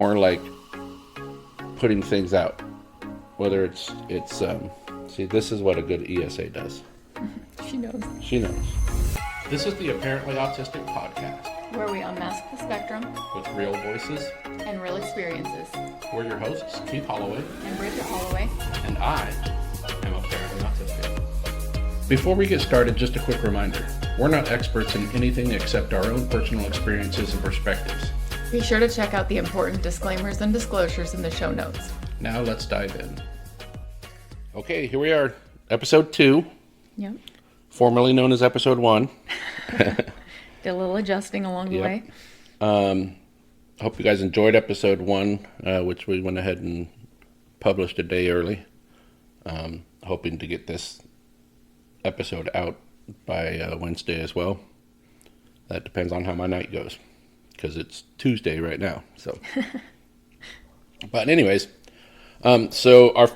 more like putting things out. Whether it's see, this is what a good ESA does. She knows. She knows. This is the Apparently Autistic podcast, Where we unmask the spectrum with real voices. and real experiences. We're your hosts, Keith Holloway, And Bridget Holloway. and I am apparently autistic. Before we get started, just a quick reminder. We're not experts in anything except our own personal experiences and perspectives. Be sure to check out the important disclaimers and disclosures in the show notes. Now let's dive in. Okay, here we are, episode 2, Yep. formerly known as episode 1. Did a little adjusting along the Yep. way. Hope you guys enjoyed episode 1, which we went ahead and published a day early. Hoping to get this episode out by Wednesday as well. That depends on how my night goes, because it's Tuesday right now. So, but anyways, so our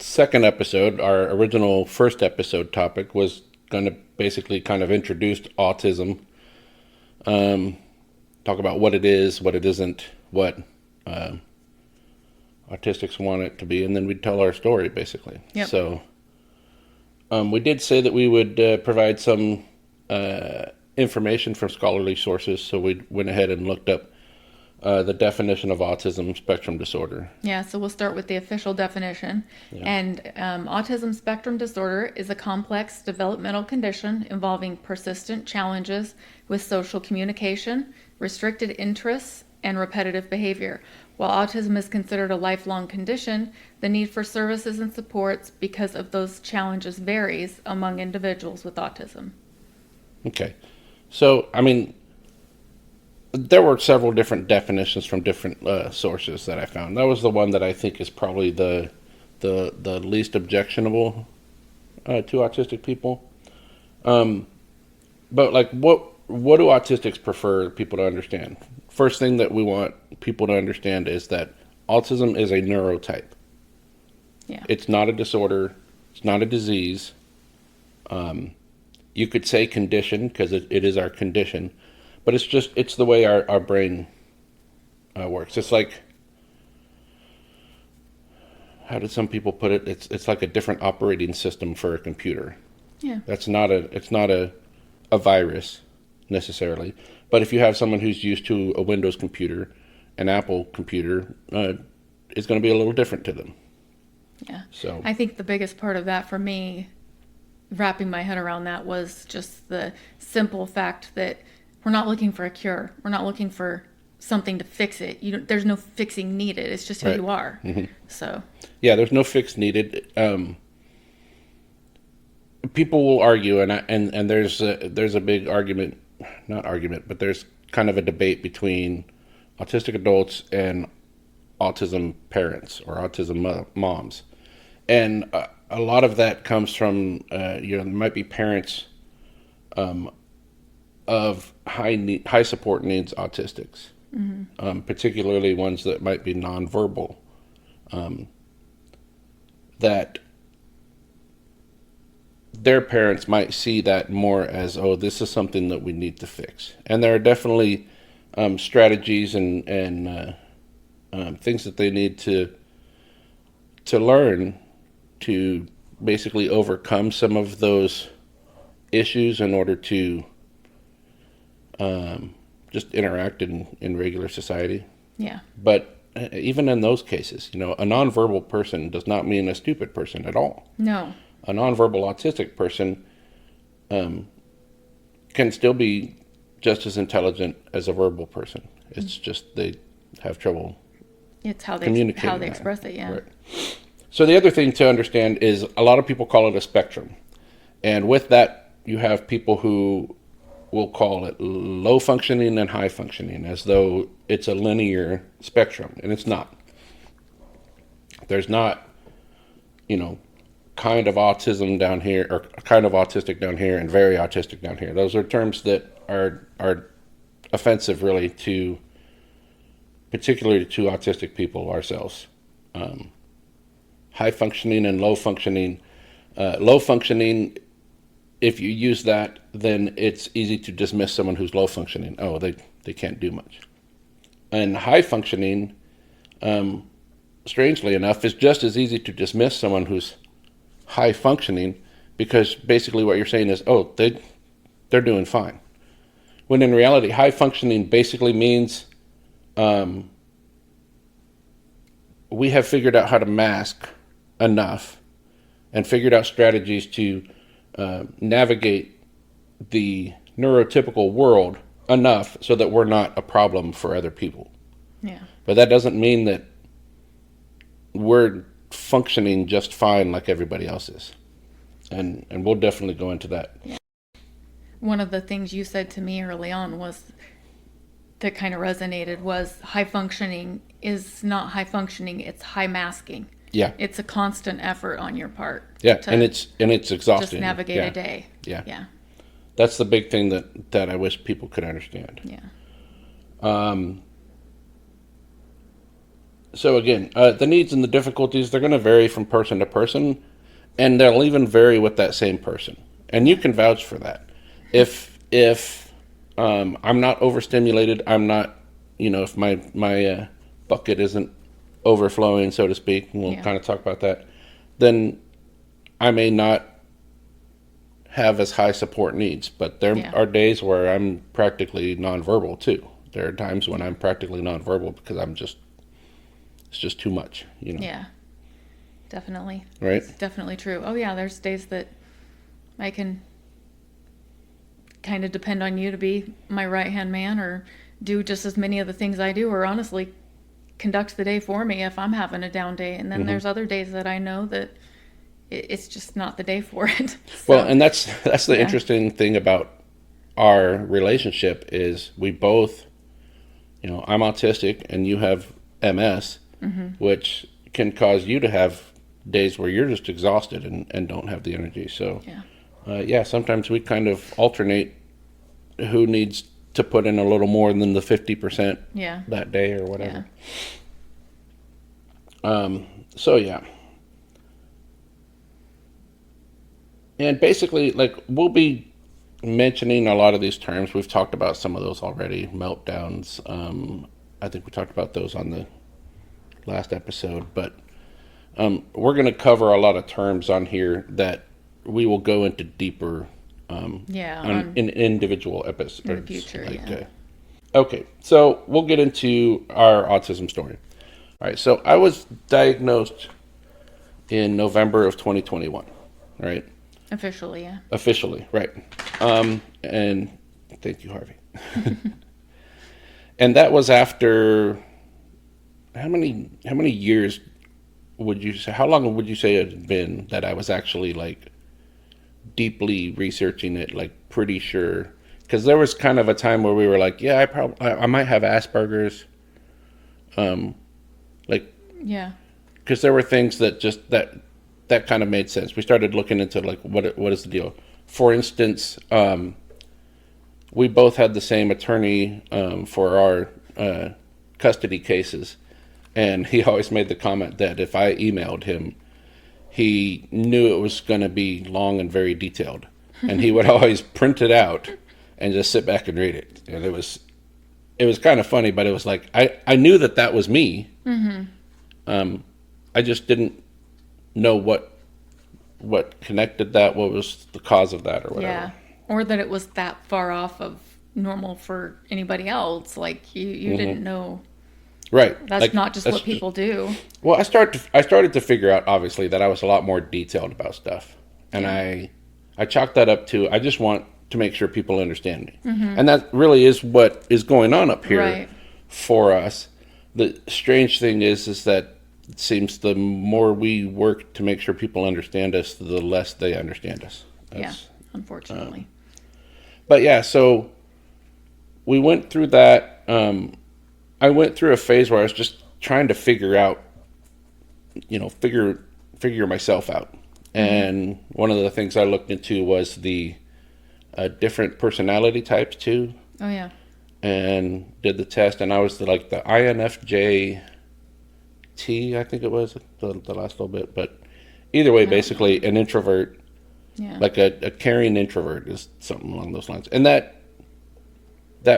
second episode, our original first episode topic was going to basically kind of introduce autism, talk about what it is, what it isn't, what autistics want it to be, and then we'd tell our story basically. Yep. So we did say that we would provide some information from scholarly sources, so we went ahead and looked up the definition of autism spectrum disorder. Yeah, so we'll start with the official definition. Yeah. And autism spectrum disorder is a complex developmental condition involving persistent challenges with social communication, restricted interests, and repetitive behavior. While autism is considered a lifelong condition, the need for services and supports because of those challenges varies among individuals with autism. Okay. So, I mean, there were several different definitions from different sources that I found. That was the one that I think is probably the least objectionable to autistic people. But like, what do autistics prefer people to understand? First thing that we want people to understand is that autism is a neurotype. Yeah. It's not a disorder. It's not a disease. You could say condition because it is our condition, but it's the way our brain works. It's like, how did some people put it? It's like a different operating system for a computer. Yeah. It's not a virus necessarily, but if you have someone who's used to a Windows computer, an Apple computer, it's going to be a little different to them. Yeah. So I think the biggest part of that for me, wrapping my head around that, was just the simple fact that we're not looking for a cure. We're not looking for something to fix it. There's no fixing needed. It's just who Right. you are. Mm-hmm. So yeah, there's no fix needed. People will argue, and there's a big argument, not argument, but there's kind of a debate between autistic adults and autism parents or autism moms, and a lot of that comes from there might be parents of high support needs autistics, particularly ones that might be nonverbal, that their parents might see that more as, oh, this is something that we need to fix. And there are definitely strategies and things that they need to learn to basically overcome some of those issues in order to just interact in regular society. yeah. But even in those cases, a nonverbal person does not mean a stupid person at all. No. A nonverbal autistic person can still be just as intelligent as a verbal person. It's just they have trouble It's how they communicating. express it, yeah. Right. So the other thing to understand is a lot of people call it a spectrum. And with that, you have people who will call it low functioning and high functioning, as though it's a linear spectrum, and it's not. There's not, kind of autism down here, or kind of autistic down here, and very autistic down here. Those are terms that are offensive, really, particularly to autistic people ourselves. High functioning and low functioning. Low functioning, if you use that, then it's easy to dismiss someone who's low functioning. Oh, they can't do much. And high functioning, strangely enough, is just as easy to dismiss someone who's high functioning, because basically what you're saying is, oh, they're doing fine. When in reality, high functioning basically means we have figured out how to mask enough and figured out strategies to navigate the neurotypical world enough so that we're not a problem for other people. Yeah. But that doesn't mean that we're functioning just fine like everybody else is. And we'll definitely go into that. Yeah. One of the things you said to me early on was that kind of resonated was high functioning is not high functioning, it's high masking. Yeah. It's a constant effort on your part. Yeah, and it's exhausting. Just navigate a day. Yeah. Yeah. That's the big thing that I wish people could understand. Yeah. So again, the needs and the difficulties, they're going to vary from person to person, and they'll even vary with that same person. And you can vouch for that. If I'm not overstimulated, I'm not, if my bucket isn't overflowing, so to speak, and we'll kind of talk about that, then I may not have as high support needs. But there are days where I'm practically nonverbal too. There are times when I'm practically nonverbal because it's just too much, Yeah, definitely. Right? It's definitely true. Oh yeah, there's days that I can kind of depend on you to be my right-hand man or do just as many of the things I do, or honestly conduct the day for me if I'm having a down day. And then there's other days that I know that it's just not the day for it. So, well, and that's the interesting thing about our relationship is we both, I'm autistic and you have MS, which can cause you to have days where you're just exhausted and don't have the energy. So, sometimes we kind of alternate who needs to put in a little more than the 50% that day or whatever. And basically, we'll be mentioning a lot of these terms. We've talked about some of those already. Meltdowns. I think we talked about those on the last episode. But we're going to cover a lot of terms on here that we will go into deeper in individual episodes. In the future, Okay, so we'll get into our autism story. All right, so I was diagnosed in November of 2021, right? Officially, right. And thank you, Harvey. And that was after how many years would you say? How long would you say it had been that I was actually deeply researching it, pretty sure? Because there was kind of a time where we were I might have Asperger's. Because there were things that just that kind of made sense. We started looking into what is the deal. For instance, we both had the same attorney for our custody cases, and he always made the comment that if I emailed him, he knew it was going to be long and very detailed, and he would always print it out and just sit back and read it. And it was kind of funny, but it was I knew that was me. I just didn't know what connected that, what was the cause of that, or whatever. Yeah, or that it was that far off of normal for anybody else. You didn't know. Right. That's not just what people do. Well, I started to figure out, obviously, that I was a lot more detailed about stuff. And I chalked that up to, I just want to make sure people understand me. And that really is what is going on up here for us. The strange thing is that it seems the more we work to make sure people understand us, the less they understand us. Unfortunately. So we went through that. I went through a phase where I was just trying to figure out, figure myself out. And one of the things I looked into was the different personality types too. Oh yeah. And did the test, and I was the INFJ T, I think it was the last little bit, but either way, basically an introvert, a caring introvert is something along those lines, and that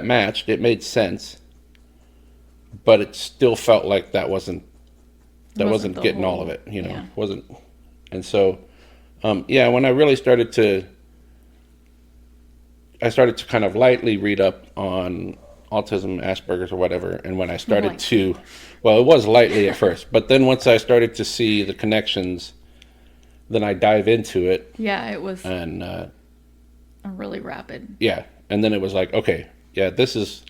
matched. It made sense. but it still felt like that wasn't The getting all of whole, it, you know, yeah. wasn't. And so, yeah, when I really I started to kind of lightly read up on autism, Asperger's, or whatever. And when I started Lightly. to, well, it was lightly at first, but then once I started to see the connections, then I dive into it, Yeah, it was and a really rapid. yeah, and then it was like, okay, yeah, this is.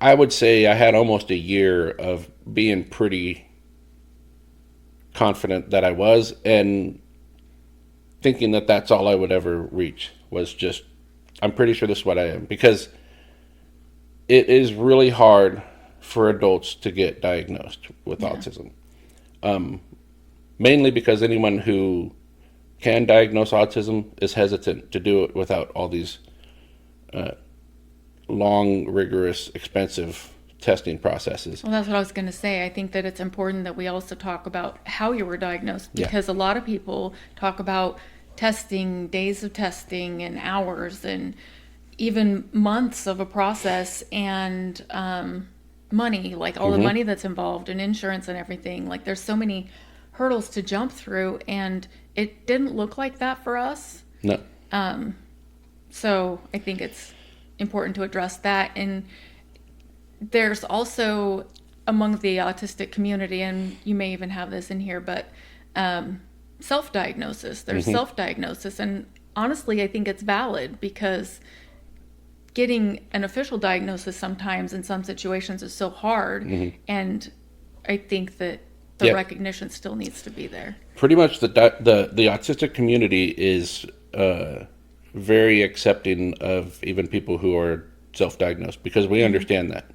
I would say I had almost a year of being pretty confident that I was, and thinking that that's all I would ever reach was just, I'm pretty sure this is what I am, because it is really hard for adults to get diagnosed with Yeah. autism. Mainly because anyone who can diagnose autism is hesitant to do it without all these long, rigorous, expensive testing processes. Well, that's what I was going to say. I think that it's important that we also talk about how you were diagnosed, Yeah. because a lot of people talk about testing, days of testing, and hours, and even months of a process, and money, like all the money that's involved, and insurance and everything. Like, there's so many hurdles to jump through, and it didn't look like that for us. No. So I think it's important to address that. And there's also, among the autistic community, and you may even have this in here, but self-diagnosis. There's self-diagnosis, and honestly, I think it's valid, because getting an official diagnosis sometimes in some situations is so hard, and I think that the Yeah. recognition still needs to be there. Pretty much the autistic community is very accepting of even people who are self-diagnosed, because we understand that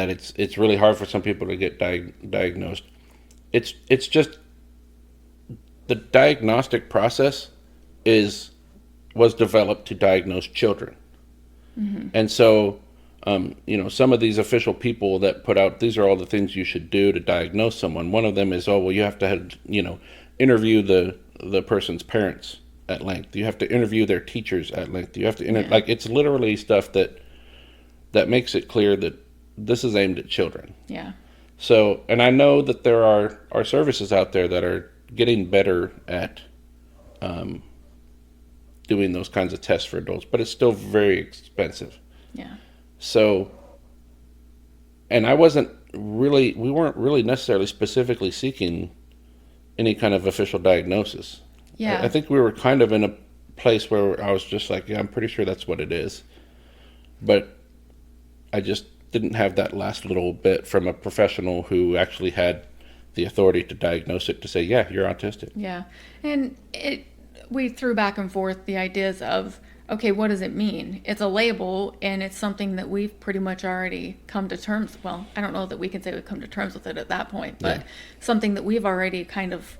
it's really hard for some people to get diagnosed. It's just the diagnostic process was developed to diagnose children, and so some of these official people that put out, these are all the things you should do to diagnose someone. One of them is, you have to interview the person's parents at length. You have to interview their teachers at length. You have to like, it's literally stuff that makes it clear that this is aimed at children. Yeah. So, and I know that there are services out there that are getting better at doing those kinds of tests for adults, but it's still very expensive. Yeah. So, and we weren't really necessarily specifically seeking any kind of official diagnosis. Yeah. I think we were kind of in a place where I was just like, yeah, I'm pretty sure that's what it is. But I just didn't have that last little bit from a professional who actually had the authority to diagnose it, to say, yeah, you're autistic. Yeah. And we threw back and forth the ideas of, okay, what does it mean? It's a label, and it's something that we've pretty much already come to terms. Well, I don't know that we can say we've come to terms with it at that point, but something that we've already kind of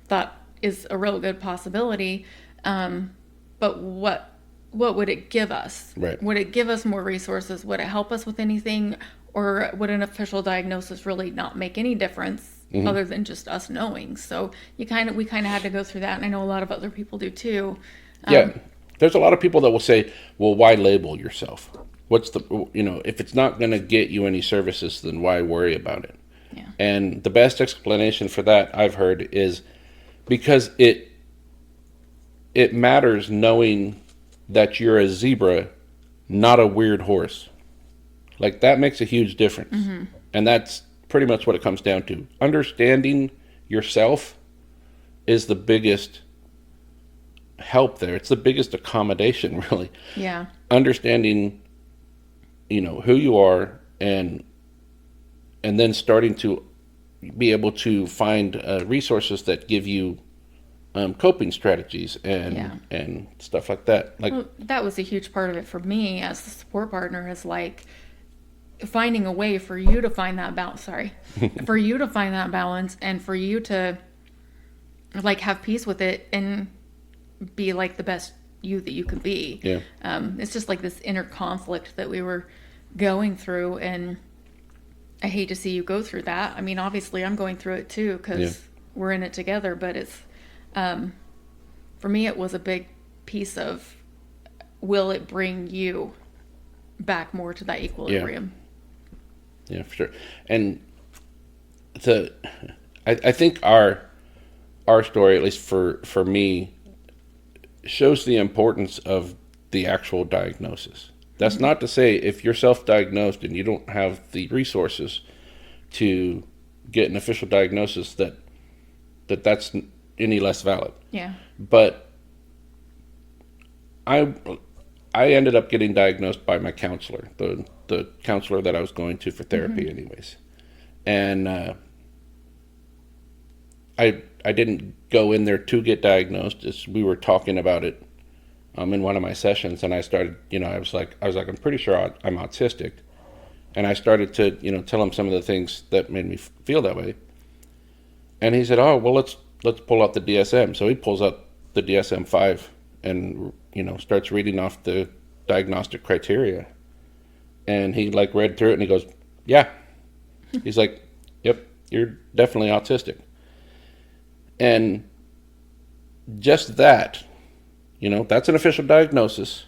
thought is a real good possibility. But what would it give us? Right. Would it give us more resources? Would it help us with anything? Or would an official diagnosis really not make any difference other than just us knowing? So we kind of had to go through that, and I know a lot of other people do too. Yeah. There's a lot of people that will say, well, why label yourself? What's if it's not going to get you any services, then why worry about it? Yeah. And the best explanation for that I've heard is because it matters knowing that you're a zebra, not a weird horse. Like, that makes a huge difference. And that's pretty much what it comes down to. Understanding yourself is the biggest help there. It's the biggest accommodation, really. Yeah. Understanding, who you are, and then starting to be able to find resources that give you coping strategies and stuff like that. Like, Well, that was a huge part of it for me as the support partner, is like finding a way for you to find that balance. For you to find that balance, and for you to like have peace with it and be like the best you that you can be. Yeah. It's just like this inner conflict that we were going through, and I hate to see you go through that. I mean, obviously I'm going through it too, because we're in it together, but it's for me it was a big piece of, will it bring you back more to that equilibrium? Yeah, for sure. And the I think our story, at least for me, shows the importance of the actual diagnosis. That's not to say if you're self-diagnosed and you don't have the resources to get an official diagnosis that's any less valid. Yeah. But I ended up getting diagnosed by my counselor, the counselor that I was going to for therapy, anyways. And I didn't go in there to get diagnosed. As we were talking about it in one of my sessions, and I started, I was like, I'm pretty sure I'm autistic, and I started to, tell him some of the things that made me feel that way. And he said, "Oh, well, let's pull out the DSM." So he pulls out the DSM-5 and starts reading off the diagnostic criteria. And he like read through it and he goes, "Yeah." He's like, "Yep, you're definitely autistic." And just that, that's an official diagnosis.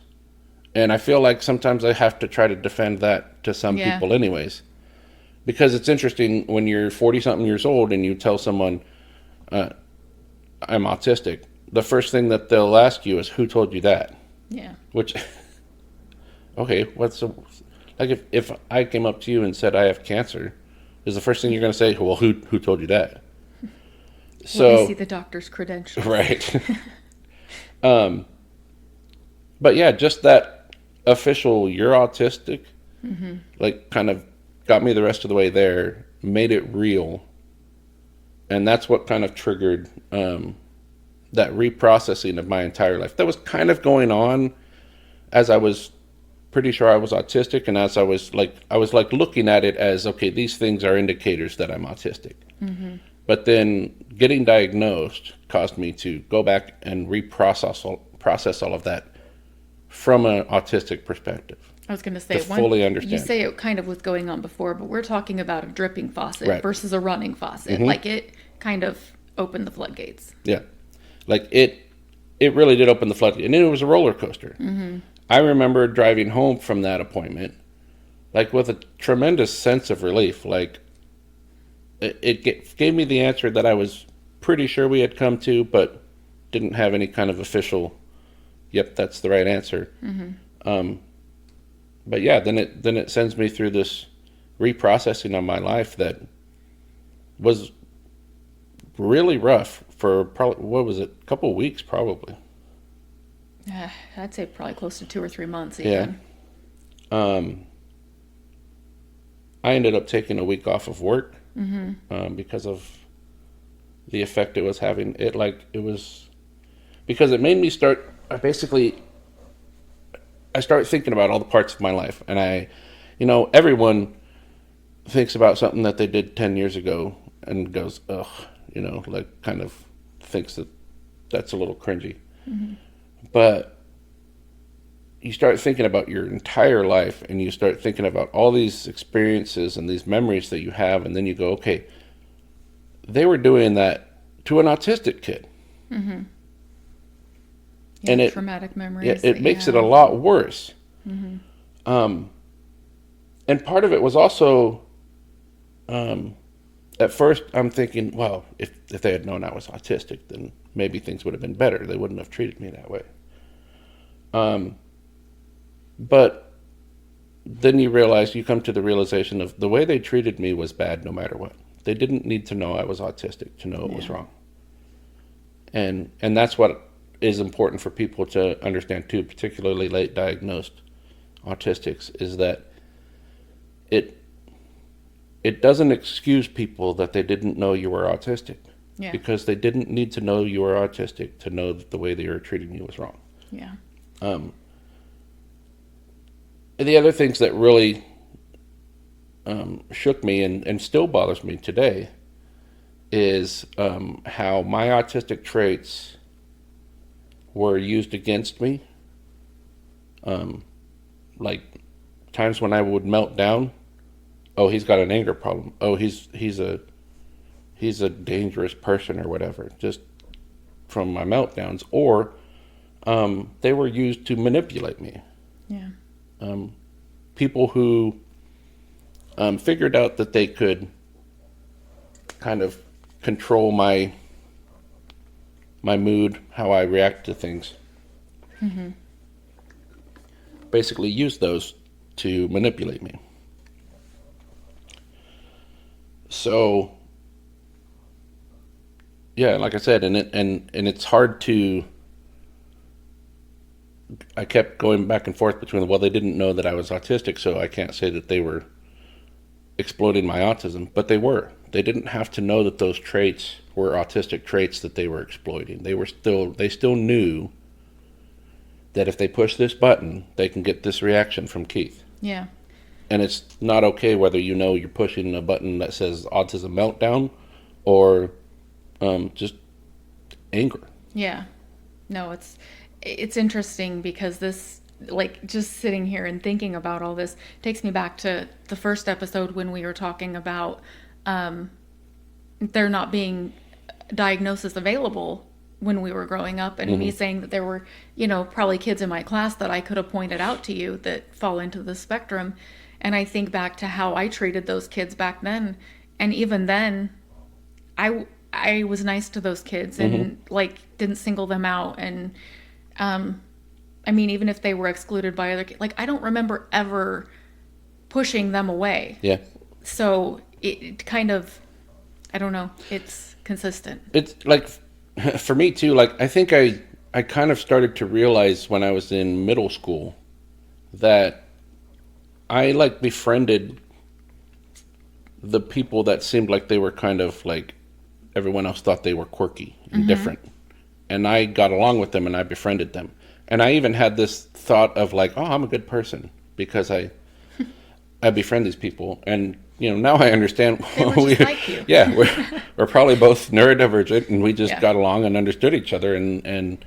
And I feel like sometimes I have to try to defend that to some people anyways. Because it's interesting when you're 40-something years old and you tell someone, I'm autistic, the first thing that they'll ask you is, who told you that? Yeah. Which, okay, like if I came up to you and said I have cancer, is the first thing you're going to say, well, who told you that? So, let me see the doctor's credentials. Right. But yeah, just that official, you're autistic, like kind of got me the rest of the way there, made it real. And that's what kind of triggered that reprocessing of my entire life. That was kind of going on as I was pretty sure I was autistic, and as I was looking at it as, okay, these things are indicators that I'm autistic. But then getting diagnosed caused me to go back and process all of that from an autistic perspective. I was going to say, fully understand. You say it kind of was going on before, but we're talking about a dripping faucet versus a running faucet. Like it kind of opened the floodgates. Yeah, like it really did open the floodgates, and it was a roller coaster. I remember driving home from that appointment, like with a tremendous sense of relief. Like it gave me the answer that I was pretty sure we had come to, but didn't have any kind of official, yep, that's the right answer. But yeah, then it sends me through this reprocessing of my life that was really rough for probably, what was it, a couple of weeks probably. I'd say probably close to 2 or 3 months even. Yeah. I ended up taking a week off of work because of the effect it was having. Because it made me start, I started thinking about all the parts of my life. And everyone thinks about something that they did 10 years ago and goes, ugh, like kind of thinks that's a little cringy. But you start thinking about your entire life, and you start thinking about all these experiences and these memories that you have, and then you go, okay, they were doing that to an autistic kid. Yeah, and traumatic memories. It makes it a lot worse. And part of it was also, at first I'm thinking, well, if they had known I was autistic, then maybe things would have been better. They wouldn't have treated me that way. But then you come to the realization of the way they treated me was bad no matter what. They didn't need to know I was autistic to know it was wrong. And that's what is important for people to understand too, particularly late diagnosed autistics, is that it doesn't excuse people that they didn't know you were autistic. Yeah. Because they didn't need to know you were autistic to know that the way they were treating you was wrong. Yeah. The other things that really shook me and still bothers me today is how my autistic traits were used against me. Like times when I would melt down, oh, he's got an anger problem. Oh, he's a dangerous person or whatever, just from my meltdowns. Or they were used to manipulate me. Yeah. People who figured out that they could kind of control my mood, how I react to things. Mm-hmm. Basically use those to manipulate me. So, yeah, like I said, and it's hard to. I kept going back and forth between, well, they didn't know that I was autistic, so I can't say that they were exploiting my autism, but they were. They didn't have to know that those traits were autistic traits that they were exploiting. They still knew that if they push this button, they can get this reaction from Keith. Yeah. And it's not okay whether you know you're pushing a button that says autism meltdown or just anger. Yeah. No, it's interesting because this, like, just sitting here and thinking about all this takes me back to the first episode when we were talking about there not being diagnosis available when we were growing up, and me saying that there were, probably kids in my class that I could have pointed out to you that fall into the spectrum. And I think back to how I treated those kids back then. And even then, I was nice to those kids and didn't single them out. And I mean, even if they were excluded by other kids, I don't remember ever pushing them away. Yeah. So it kind of, I don't know, it's consistent. It's like, for me too, I think I kind of started to realize when I was in middle school that I befriended the people that seemed like they were kind of everyone else thought they were quirky and different. And I got along with them and I befriended them. And I even had this thought of oh, I'm a good person because I befriend these people. And now I understand. They were just like you. Yeah, we're probably both neurodivergent, and we just got along and understood each other. And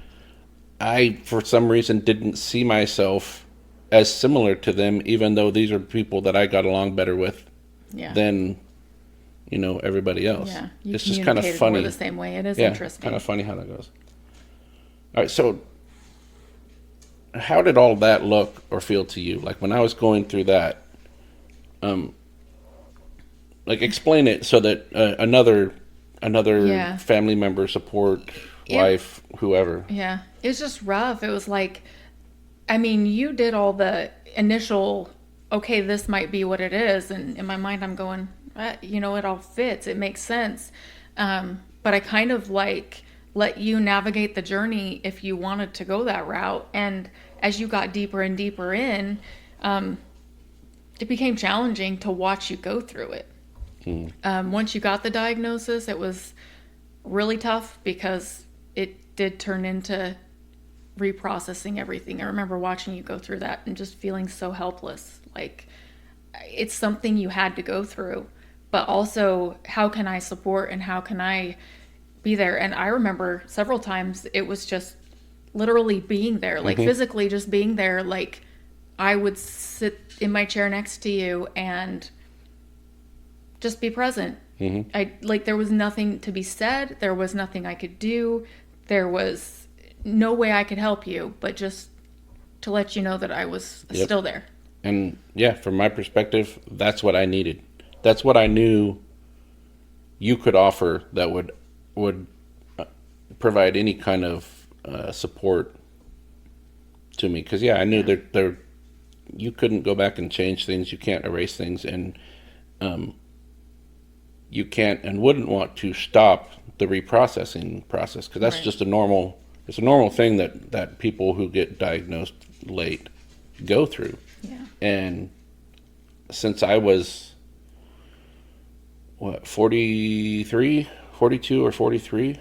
I, for some reason, didn't see myself as similar to them, even though these are people that I got along better with than everybody else. Yeah, it's just kind of funny. More the same way. It is interesting. Kind of funny how that goes. All right, so how did all that look or feel to you? When I was going through that, explain it so that another family member, support, wife, whoever. Yeah, it was just rough. It was you did all the initial, okay, this might be what it is. And in my mind, I'm going, it all fits. It makes sense. But I kind of let you navigate the journey if you wanted to go that route. And as you got deeper and deeper in, it became challenging to watch you go through it. Once you got the diagnosis, it was really tough because it did turn into reprocessing everything. I remember watching you go through that and just feeling so helpless. It's something you had to go through, but also how can I support and how can I be there? And I remember several times it was just literally being there, physically just being there. I would sit in my chair next to you and just be present. There was nothing to be said. There was nothing I could do. There was no way I could help you, but just to let you know that I was still there. And yeah, from my perspective, that's what I needed. That's what I knew you could offer that would provide any kind of support to me. Because I knew that you couldn't go back and change things. You can't erase things, and you can't and wouldn't want to stop the reprocessing process, because that's just a normal thing that people who get diagnosed late go through. Yeah. And since I was 42 or 43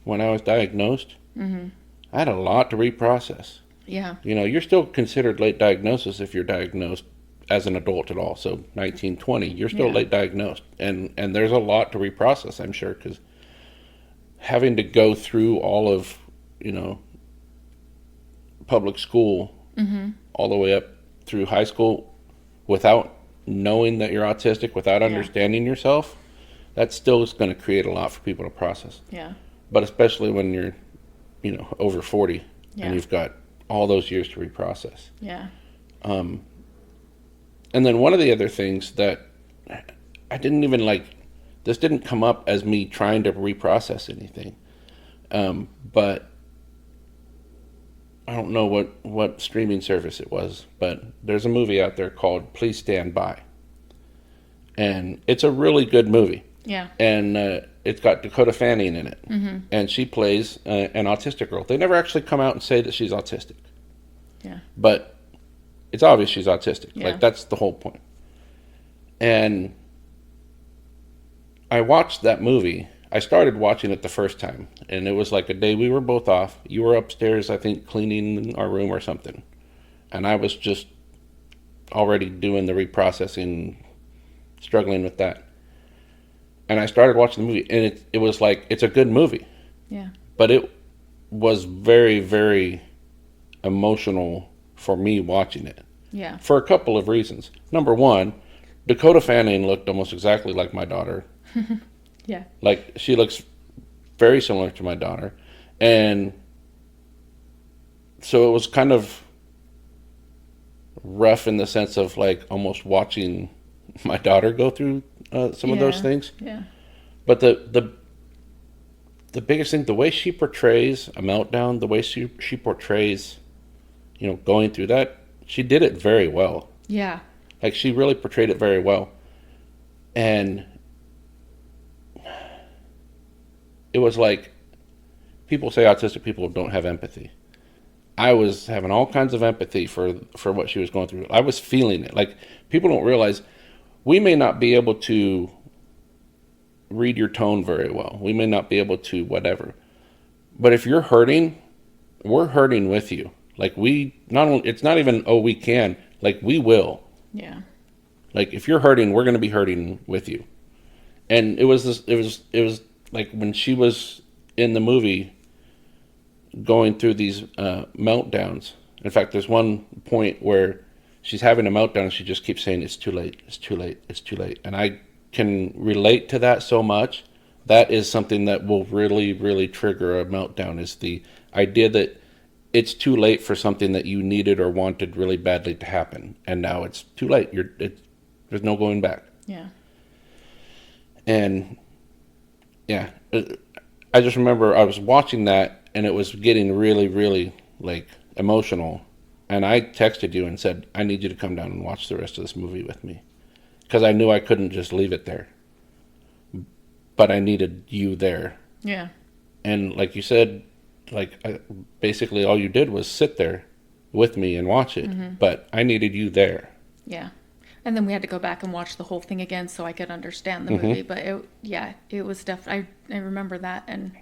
when I was diagnosed, I had a lot to reprocess. Yeah. You're still considered late diagnosis if you're diagnosed as an adult at all. So 19, 20, you're still late diagnosed. And there's a lot to reprocess, I'm sure, because having to go through all of, public school all the way up through high school without knowing that you're autistic, without understanding yourself, that still is going to create a lot for people to process. Yeah. But especially when you're, over 40 and you've got all those years to reprocess. Yeah. And then one of the other things that I didn't even this didn't come up as me trying to reprocess anything. But I don't know what streaming service it was, but there's a movie out there called Please Stand By. And it's a really good movie. Yeah. And it's got Dakota Fanning in it. Mm-hmm. And she plays an autistic girl. They never actually come out and say that she's autistic. Yeah. But it's obvious she's autistic. Yeah. Like, that's the whole point. And I watched that movie. I started watching it the first time, and it was like a day we were both off. You were upstairs, I think, cleaning our room or something. And I was just already doing the reprocessing, struggling with that. And I started watching the movie, and it was like, it's a good movie. Yeah. But it was very, very emotional for me watching it. Yeah. For a couple of reasons. Number one, Dakota Fanning looked almost exactly like my daughter. Yeah. Like, she looks very similar to my daughter. And so it was kind of rough in the sense of, like, almost watching my daughter go through some of those things. Yeah. But the biggest thing, the way she portrays a meltdown, the way she portrays, going through that, she did it very well. Yeah. Like, she really portrayed it very well. And it was like, people say autistic people don't have empathy. I was having all kinds of empathy for what she was going through. I was feeling it. Like, people don't realize, we may not be able to read your tone very well. We may not be able to whatever. But if you're hurting, we're hurting with you. Like, it's not even, oh, we can. Like, we will. Yeah. Like, if you're hurting, we're going to be hurting with you. And it was like when she was in the movie going through these meltdowns. In fact, there's one point where she's having a meltdown and she just keeps saying, it's too late, it's too late, it's too late. And I can relate to that so much. That is something that will really, really trigger a meltdown, is the idea that it's too late for something that you needed or wanted really badly to happen. And now it's too late. There's no going back. Yeah. And yeah, I just remember I was watching that and it was getting really, really like emotional. And I texted you and said, I need you to come down and watch the rest of this movie with me. Because I knew I couldn't just leave it there. But I needed you there. Yeah. And like you said, basically all you did was sit there with me and watch it. Mm-hmm. But I needed you there. Yeah. And then we had to go back and watch the whole thing again so I could understand the movie. But it was definitely, I remember that. And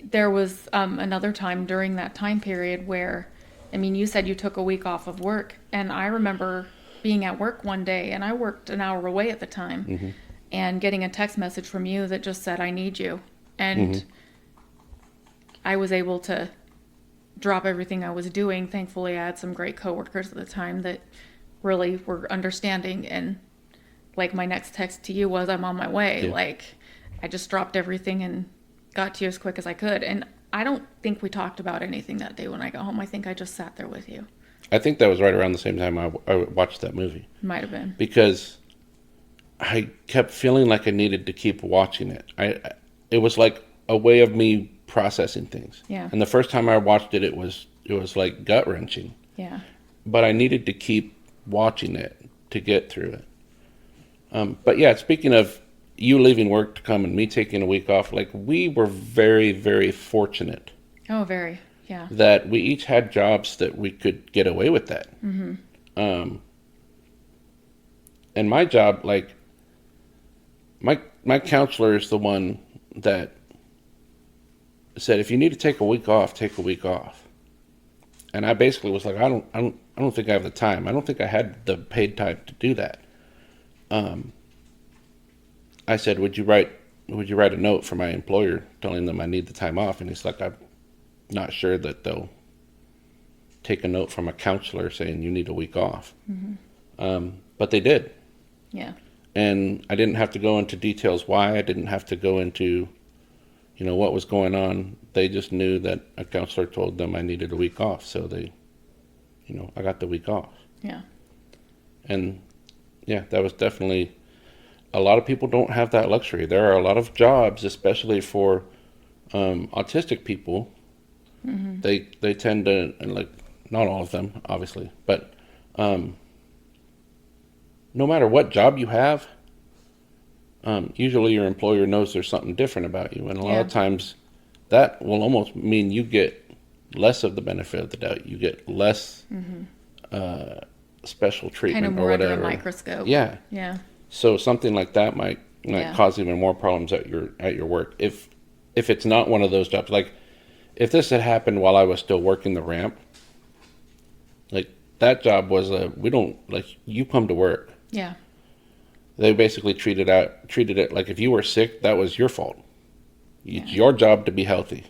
there was another time during that time period where, you said you took a week off of work. And I remember being at work one day, and I worked an hour away at the time, mm-hmm. and getting a text message from you that just said, I need you. And mm-hmm. I was able to drop everything I was doing. Thankfully, I had some great coworkers at the time that really were understanding, and like my next text to you was, I'm on my way. Yeah. Like, I just dropped everything and got to you as quick as I could. And I don't think we talked about anything that day when I got home. I think I just sat there with you. I think that was right around the same time I watched that movie. Might have been. Because I kept feeling like I needed to keep watching it. It was like a way of me processing things. Yeah. And the first time I watched it, it was like gut-wrenching. Yeah. But I needed to keep watching it to get through it. But yeah, speaking of you leaving work to come and me taking a week off, like, we were very, very fortunate. Oh, very. Yeah. That we each had jobs that we could get away with that. Mm-hmm. And my job, like, my counselor is the one that said, if you need to take a week off, take a week off. And I basically was like, I don't think I have the time. I don't think I had the paid time to do that. I said, would you write a note for my employer telling them I need the time off? And he's like, I'm not sure that they'll take a note from a counselor saying you need a week off. Mm-hmm. But they did. Yeah. And I didn't have to go into details why. I didn't have to go into, what was going on. They just knew that a counselor told them I needed a week off. So they, I got the week off. Yeah. And yeah, that was definitely a lot of people don't have that luxury. There are a lot of jobs, especially for autistic people. They tend to, and like, not all of them, obviously, but no matter what job you have, usually your employer knows there's something different about you, and a lot of times that will almost mean you get less of the benefit of the doubt. You get less special treatment, kind of more or whatever. under a microscope. Yeah. Yeah. So something like that might cause even more problems at your work if it's not one of those jobs. Like, if this had happened while I was still working the ramp, like, that job was you come to work. Yeah. They basically treated it like if you were sick, that was your fault. It's your job to be healthy.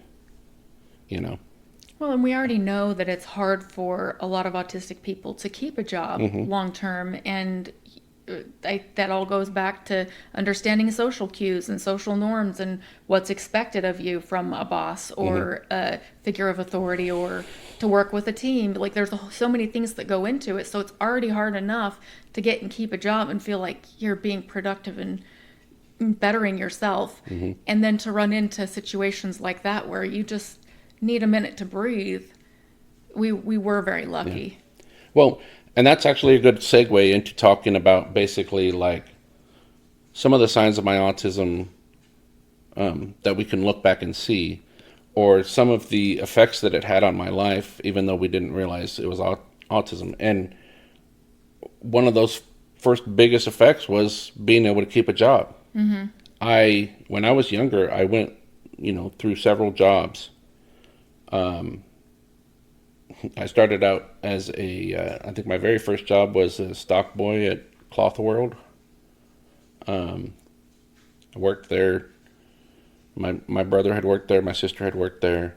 Well, and we already know that it's hard for a lot of autistic people to keep a job long term, and that all goes back to understanding social cues and social norms and what's expected of you from a boss or a figure of authority, or to work with a team. Like, there's so many things that go into it, so it's already hard enough to get and keep a job and feel like you're being productive and bettering yourself, and then to run into situations like that where you just need a minute to breathe. We were very lucky. Yeah. Well, and that's actually a good segue into talking about basically like some of the signs of my autism that we can look back and see, or some of the effects that it had on my life, even though we didn't realize it was autism. And one of those first biggest effects was being able to keep a job. When I was younger, I went, through several jobs. I started out as I think my very first job was a stock boy at Cloth World. I worked there. My brother had worked there. My sister had worked there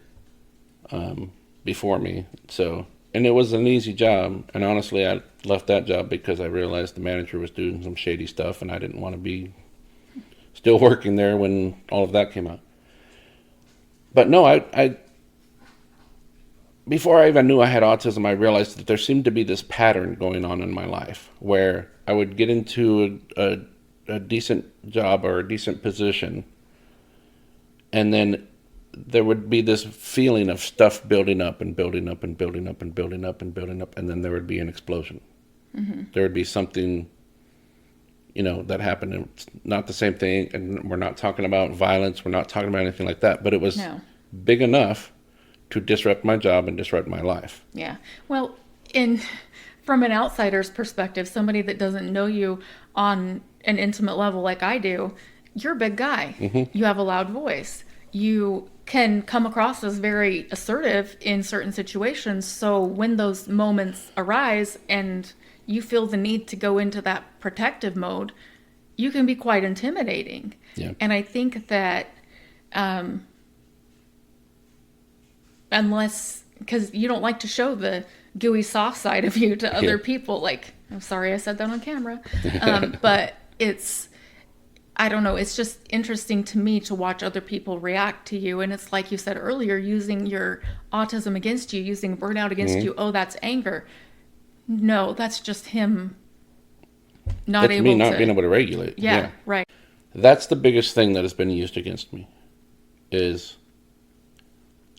before me. And it was an easy job. And honestly, I left that job because I realized the manager was doing some shady stuff, and I didn't want to be still working there when all of that came out. But no, I before I even knew I had autism, I realized that there seemed to be this pattern going on in my life where I would get into a decent job or a decent position, and then there would be this feeling of stuff building up and building up and building up and building up and building up, and then there would be an explosion. There would be something, that happened. And it's not the same thing, and we're not talking about violence. We're not talking about anything like that. But it was big enough to disrupt my job and disrupt my life. Yeah. Well, from an outsider's perspective, somebody that doesn't know you on an intimate level like I do, you're a big guy. You have a loud voice. You can come across as very assertive in certain situations. So when those moments arise and you feel the need to go into that protective mode, you can be quite intimidating. Yeah. And I think that because you don't like to show the gooey soft side of you to other people. Like, I'm sorry I said that on camera. But I don't know, it's just interesting to me to watch other people react to you. And it's like you said earlier, using your autism against you, using burnout against you. Oh, that's anger. No, that's just him not able to. Not being able to regulate. Yeah, right. That's the biggest thing that has been used against me is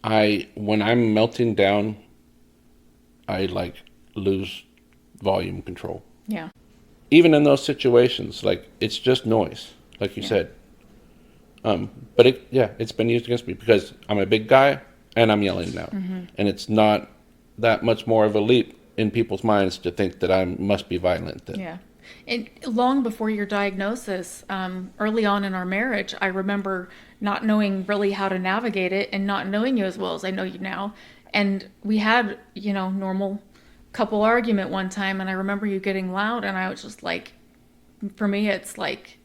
when I'm melting down, I lose volume control. Yeah. Even in those situations, it's just noise, like you said. But it's been used against me because I'm a big guy and I'm yelling now. And it's not that much more of a leap in people's minds to think that I must be violent. Yeah. And long before your diagnosis, early on in our marriage, I remember not knowing really how to navigate it and not knowing you as well as I know you now. And we had, normal couple argument one time, and I remember you getting loud, and I was just like, for me, it's like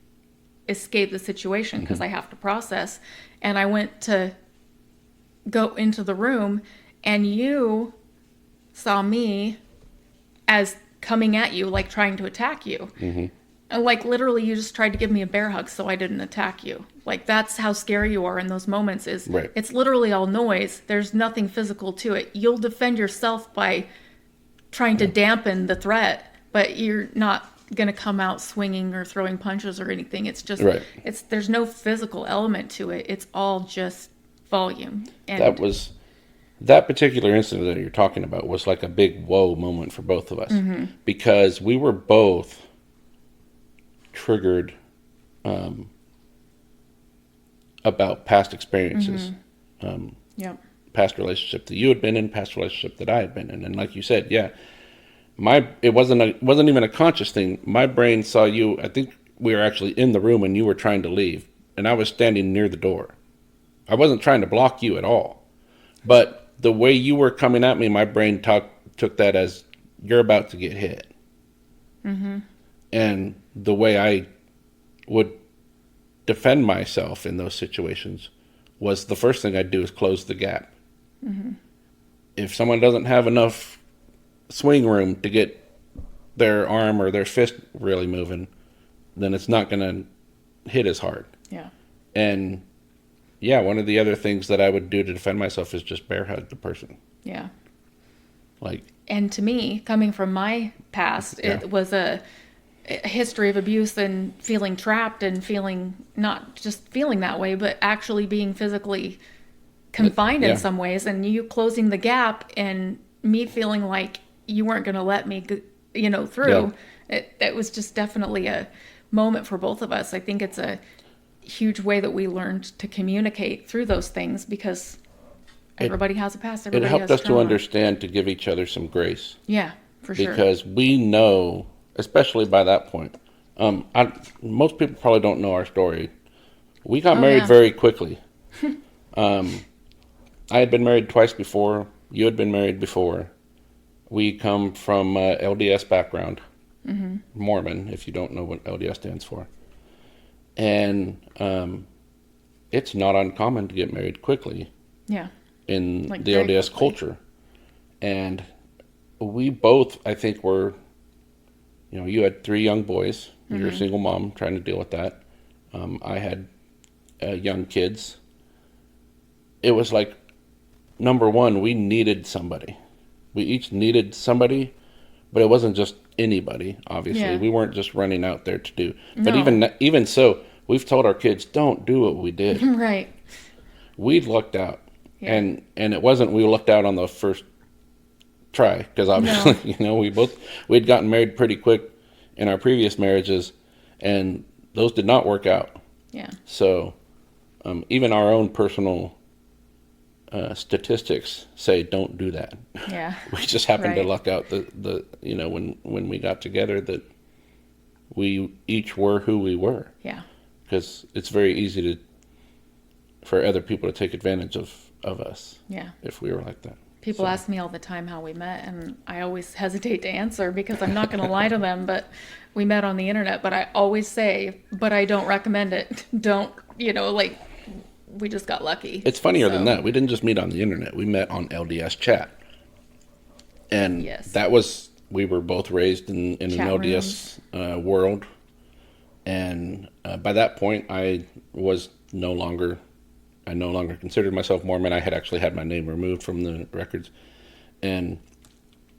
escape the situation because I have to process. And I went to go into the room, and you saw me as coming at you, like trying to attack you. And literally you just tried to give me a bear hug so I didn't attack you. That's how scary you are in those moments is It's literally all noise. There's nothing physical to it. You'll defend yourself by trying to dampen the threat, but you're not going to come out swinging or throwing punches or anything. It's just, Right. there's no physical element to it. It's all just volume. And That particular incident that you're talking about was like a big whoa moment for both of us, because we were both triggered about past experiences, Yep. past relationship that you had been in, past relationship that I had been in, and like you said, yeah, it wasn't even a conscious thing. My brain saw you. I think we were actually in the room and you were trying to leave, and I was standing near the door. I wasn't trying to block you at all, but the way you were coming at me, my brain took that as you're about to get hit. And the way I would defend myself in those situations was the first thing I'd do is close the gap. If someone doesn't have enough swing room to get their arm or their fist really moving, then it's not going to hit as hard. Yeah. And yeah, one of the other things that I would do to defend myself is just bear hug the person. Yeah. Like, and to me, coming from my past, it was a history of abuse and feeling trapped and feeling, not just feeling that way, but actually being physically confined in some ways, and you closing the gap and me feeling like you weren't going to let me, through. It was just definitely a moment for both of us. I think it's a huge way that we learned to communicate through those things, because everybody has a past. Everybody it helped has us trauma. to understand to give each other some grace. Yeah, for sure. Because we know, especially by that point, most people probably don't know our story. We got married very quickly. I had been married twice before. You had been married before. We come from LDS background, Mormon, if you don't know what LDS stands for. And it's not uncommon to get married quickly. Yeah. In like the LDS culture. And we both, I think, were, you had 3 young boys. You're a single mom trying to deal with that. I had young kids. It was like, number one, we needed somebody. We each needed somebody, but it wasn't just anybody, obviously. Yeah. We weren't just running out there to do. But even so, we've told our kids, don't do what we did. Right. We lucked out. Yeah. And it wasn't we lucked out on the first try, because obviously, we'd gotten married pretty quick in our previous marriages, and those did not work out. Yeah. So even our own personal statistics say don't do that. Yeah. We just happened to luck out the when we got together that we each were who we were. Yeah. Because it's very easy for other people to take advantage of us. Yeah. If we were like that. People ask me all the time how we met, and I always hesitate to answer because I'm not going to lie to them, but we met on the internet. But I always say, but I don't recommend it. Don't, we just got lucky. It's funnier than that. We didn't just meet on the internet. We met on LDS chat. And we were both raised in an LDS world. And by that point, I no longer considered myself Mormon. I had actually had my name removed from the records. And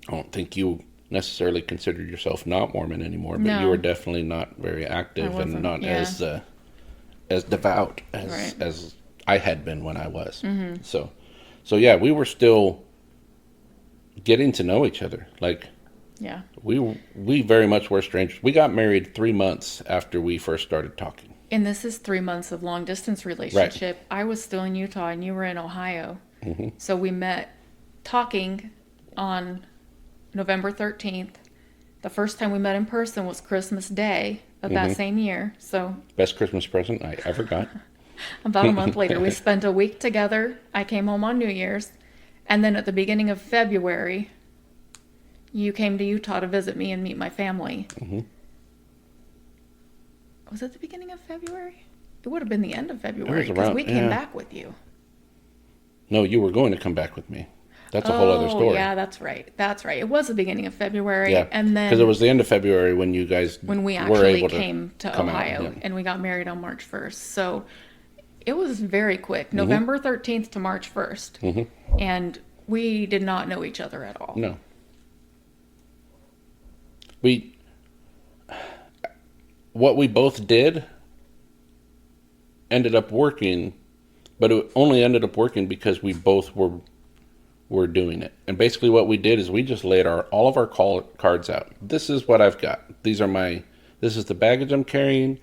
I don't think you necessarily considered yourself not Mormon anymore, but you were definitely not very active and not as devout as I had been when I was. Mm-hmm. So yeah, we were still getting to know each other. Like, yeah, we very much were strangers. We got married 3 months after we first started talking. And this is 3 months of long distance relationship. Right. I was still in Utah and you were in Ohio. Mm-hmm. So we met talking on November 13th. The first time we met in person was Christmas Day of that same year. So best Christmas present I ever got. About a month later, we spent a week together. I came home on New Year's. And then at the beginning of February, you came to Utah to visit me and meet my family. Mm-hmm. Was it the beginning of February? It would have been the end of February because we came back with you. No, you were going to come back with me. That's a whole other story. Oh, yeah, that's right. It was the beginning of February. Yeah, and then because it was the end of February when you guys actually came to Ohio, and we got married on March 1st. So it was very quick, November 13th to March 1st. And we did not know each other at all. No. what we both did ended up working, but it only ended up working because we both were doing it. And basically what we did is we just laid all of our cards out. This is what I've got. This is the baggage I'm carrying.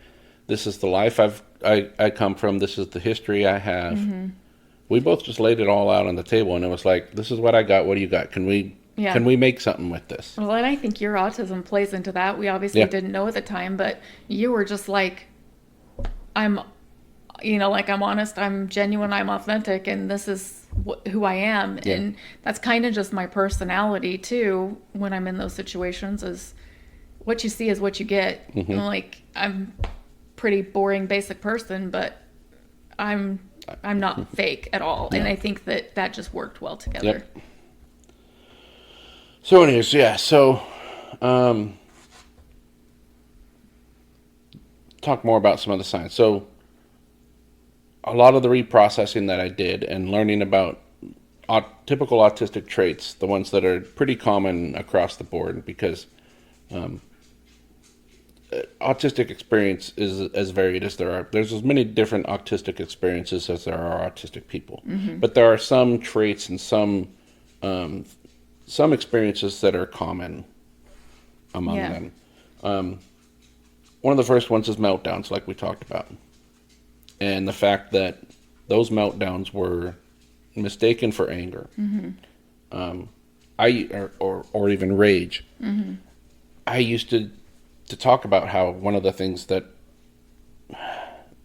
This is the life I come from. This is the history I have. Mm-hmm. We both just laid it all out on the table, and it was like, this is what I got. What do you got? Can we make something with this? Well, and I think your autism plays into that. We obviously didn't know at the time, but you were just like, I'm honest, I'm genuine, I'm authentic, and this is who I am. Yeah. And that's kind of just my personality too. When I'm in those situations, is what you see is what you get. Mm-hmm. Like, I'm pretty boring, basic person, but I'm not fake at all. Yeah. And I think that just worked well together. Yep. So anyways, talk more about some of the signs. So a lot of the reprocessing that I did and learning about typical autistic traits, the ones that are pretty common across the board, because autistic experience is as varied as there are. There's as many different autistic experiences as there are autistic people. Mm-hmm. But there are some traits and some experiences that are common among them. One of the first ones is meltdowns, like we talked about. And the fact that those meltdowns were mistaken for anger. Mm-hmm. Or even rage. Mm-hmm. I used to talk about how one of the things that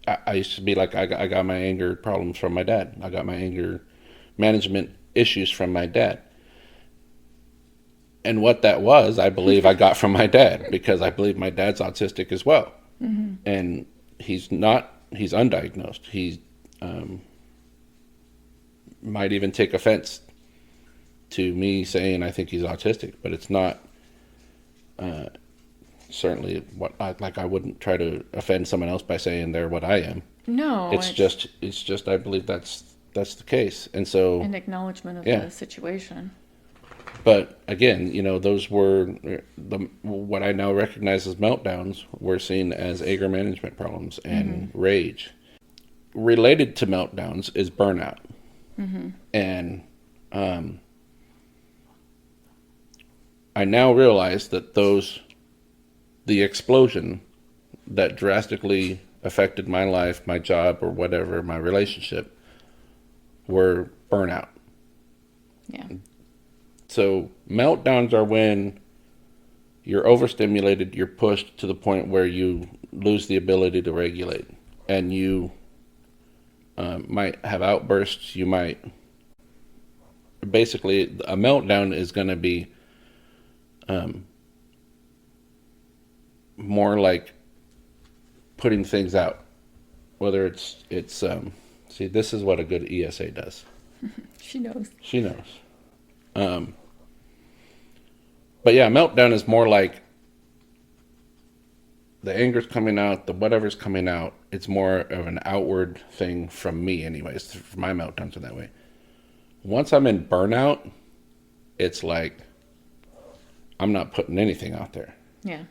I used to be like, I got my anger problems from my dad. I got my anger management issues from my dad. And what that was, I believe I got from my dad, because I believe my dad's autistic as well. Mm-hmm. And he's undiagnosed. He might even take offense to me saying I think he's autistic, but it's not certainly what I wouldn't try to offend someone else by saying they're what I am. No, it's just I believe that's the case, and so an acknowledgement of the situation. But again, those were what I now recognize as meltdowns were seen as anger management problems and mm-hmm. rage. Related to meltdowns is burnout, mm-hmm. and I now realize that the explosion that drastically affected my life, my job, or whatever, my relationship, were burnout. Yeah. So meltdowns are when you're overstimulated, you're pushed to the point where you lose the ability to regulate, and you might have outbursts. You might basically, a meltdown is going to be more like putting things out, whether it's see, this is what a good ESA does. She knows. But yeah, meltdown is more like the anger's coming out, the whatever's coming out. It's more of an outward thing from me anyways. My meltdowns are that way. Once I'm in burnout, it's like I'm not putting anything out there. Yeah.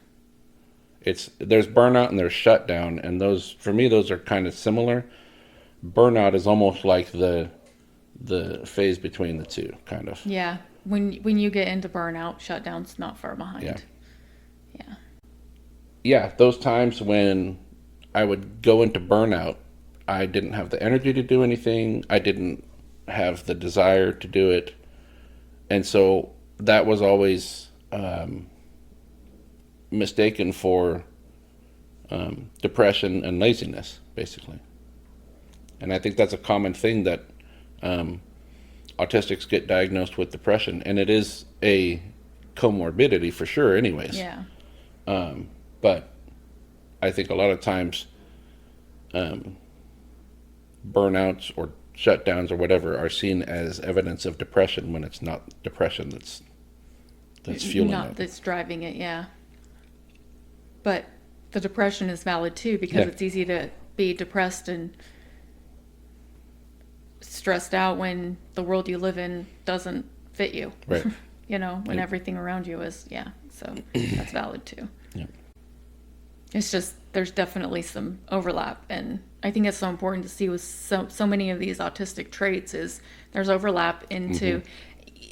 There's burnout and there's shutdown, and those, for me, those are kind of similar. Burnout is almost like the phase between the two, kind of. Yeah. When you get into burnout, shutdown's not far behind. Yeah. Yeah. Yeah, those times when I would go into burnout, I didn't have the energy to do anything. I didn't have the desire to do it. And so that was always mistaken for depression and laziness, basically. And I think that's a common thing that autistics get diagnosed with depression, and it is a comorbidity for sure anyways. Yeah. But I think a lot of times burnouts or shutdowns or whatever are seen as evidence of depression when it's not depression that's fueling it. That's driving it, yeah. But the depression is valid too, because it's easy to be depressed and stressed out when the world you live in doesn't fit you. Right. When everything around you is, so that's valid too. Yeah. It's just there's definitely some overlap. And I think it's so important to see with so many of these autistic traits is there's overlap into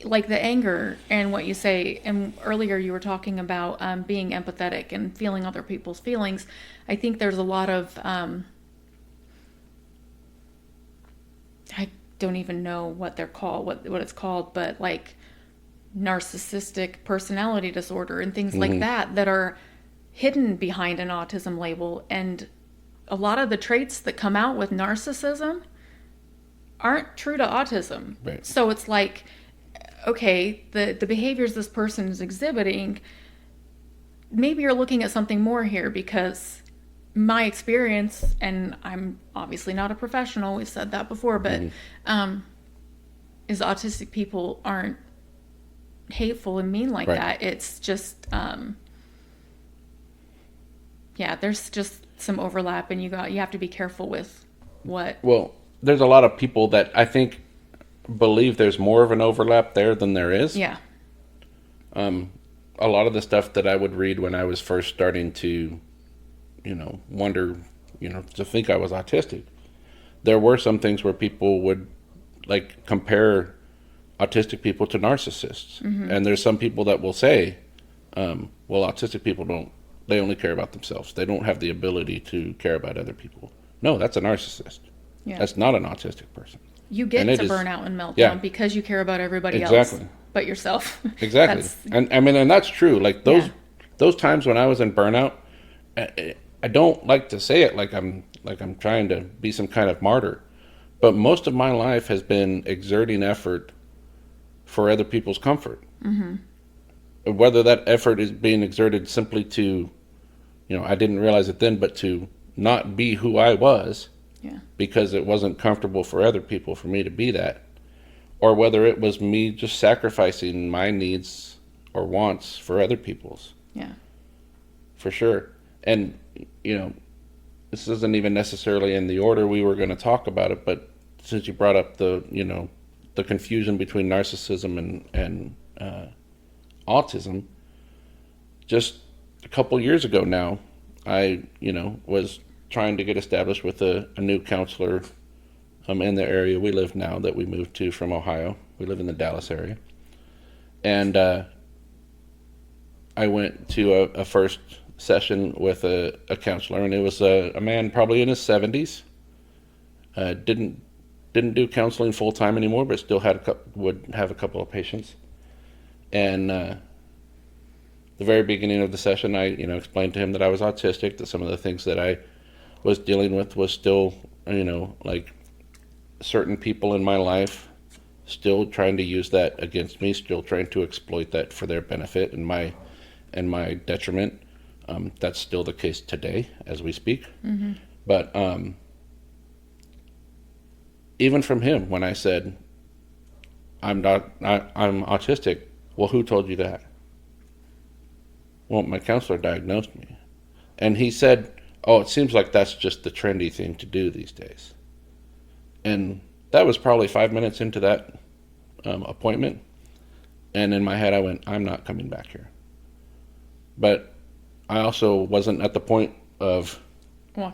like the anger and what you say. And earlier you were talking about being empathetic and feeling other people's feelings. I think there's a lot of, I don't even know what they're called, what it's called, but like narcissistic personality disorder and things like that are hidden behind an autism label. And a lot of the traits that come out with narcissism aren't true to autism. Right. So it's like, okay, the behaviors this person is exhibiting, maybe you're looking at something more here, because my experience, and I'm obviously not a professional, we've said that before, but is autistic people aren't hateful and mean like that. It's just, there's just some overlap, and you have to be careful with what. Well, there's a lot of people that I think believe there's more of an overlap there than there is. Yeah. A lot of the stuff that I would read when I was first starting to, wonder, to think I was autistic, there were some things where people would like compare autistic people to narcissists. And there's some people that will say, well, autistic people they only care about themselves. They don't have the ability to care about other people. No, that's a narcissist. Yeah. That's not an autistic person. You get to burnout and meltdown because you care about everybody else but yourself. Exactly. And that's true. Like those times when I was in burnout, I don't like to say it like I'm trying to be some kind of martyr, but most of my life has been exerting effort for other people's comfort. Whether that effort is being exerted simply to, I didn't realize it then, but to not be who I was. Yeah. Because it wasn't comfortable for other people for me to be that, or whether it was me just sacrificing my needs or wants for other people's. Yeah. For sure. And, this isn't even necessarily in the order we were going to talk about it, but since you brought up the confusion between narcissism and autism, just a couple years ago now, I, was trying to get established with a new counselor in the area we live now that we moved to from Ohio. We live in the Dallas area. And I went to a first session with a counselor, and it was a man probably in his 70s. Didn't do counseling full time anymore, but still would have a couple of patients. And the very beginning of the session, I explained to him that I was autistic, that some of the things that I was dealing with was still, like certain people in my life still trying to use that against me, still trying to exploit that for their benefit and my detriment. That's still the case today as we speak. But even from him, when I said, I'm autistic, well, who told you that? Well, my counselor diagnosed me. And he said, oh, it seems like that's just the trendy thing to do these days. And that was probably 5 minutes into that appointment. And in my head, I went, I'm not coming back here. But I also wasn't at the point of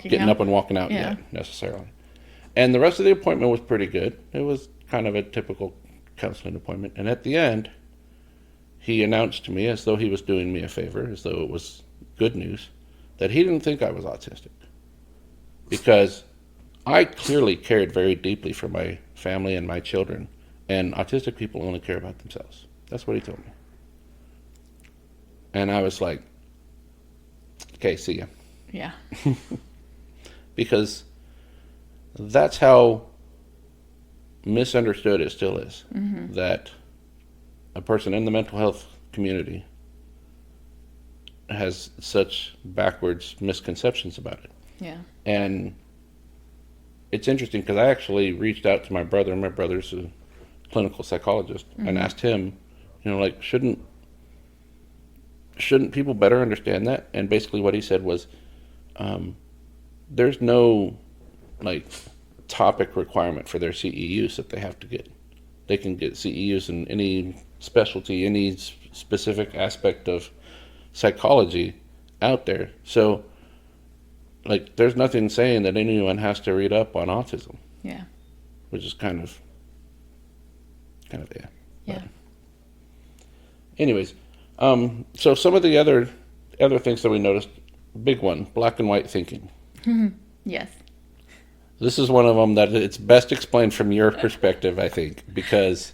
getting up and walking out yet, necessarily. And the rest of the appointment was pretty good. It was kind of a typical counseling appointment. And at the end, he announced to me, as though he was doing me a favor, as though it was good news, that he didn't think I was autistic, because I clearly cared very deeply for my family and my children, and autistic people only care about themselves. That's what he told me. And I was like, okay, see ya. Yeah. Because that's how misunderstood it still is, that a person in the mental health community has such backwards misconceptions about it. Yeah. And it's interesting because I actually reached out to my brother. My brother's a clinical psychologist, and asked him, shouldn't people better understand that? And basically what he said was, there's no topic requirement for their CEUs that they have to get. They can get CEUs in any specialty, any specific aspect of psychology out there. So like, there's nothing saying that anyone has to read up on autism. Yeah. Which is kind of yeah. Yeah. But anyways, so some of the other things that we noticed, big one, black and white thinking. Yes. This is one of them that it's best explained from your perspective, I think, because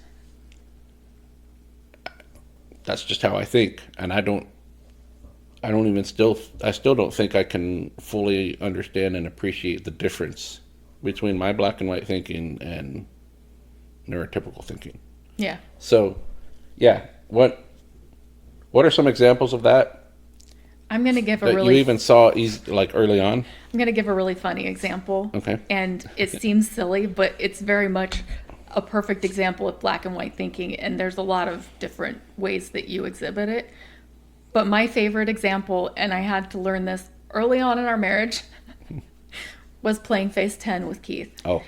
that's just how I think, and I still don't think I can fully understand and appreciate the difference between my black and white thinking and neurotypical thinking. Yeah. So, yeah, what are some examples of that? I'm going to give that you even saw like early on? I'm going to give a really funny example. Okay. And it seems silly, but it's very much a perfect example of black and white thinking, and there's a lot of different ways that you exhibit it. But my favorite example, and I had to learn this early on in our marriage, was playing Phase 10 with Keith. Oh.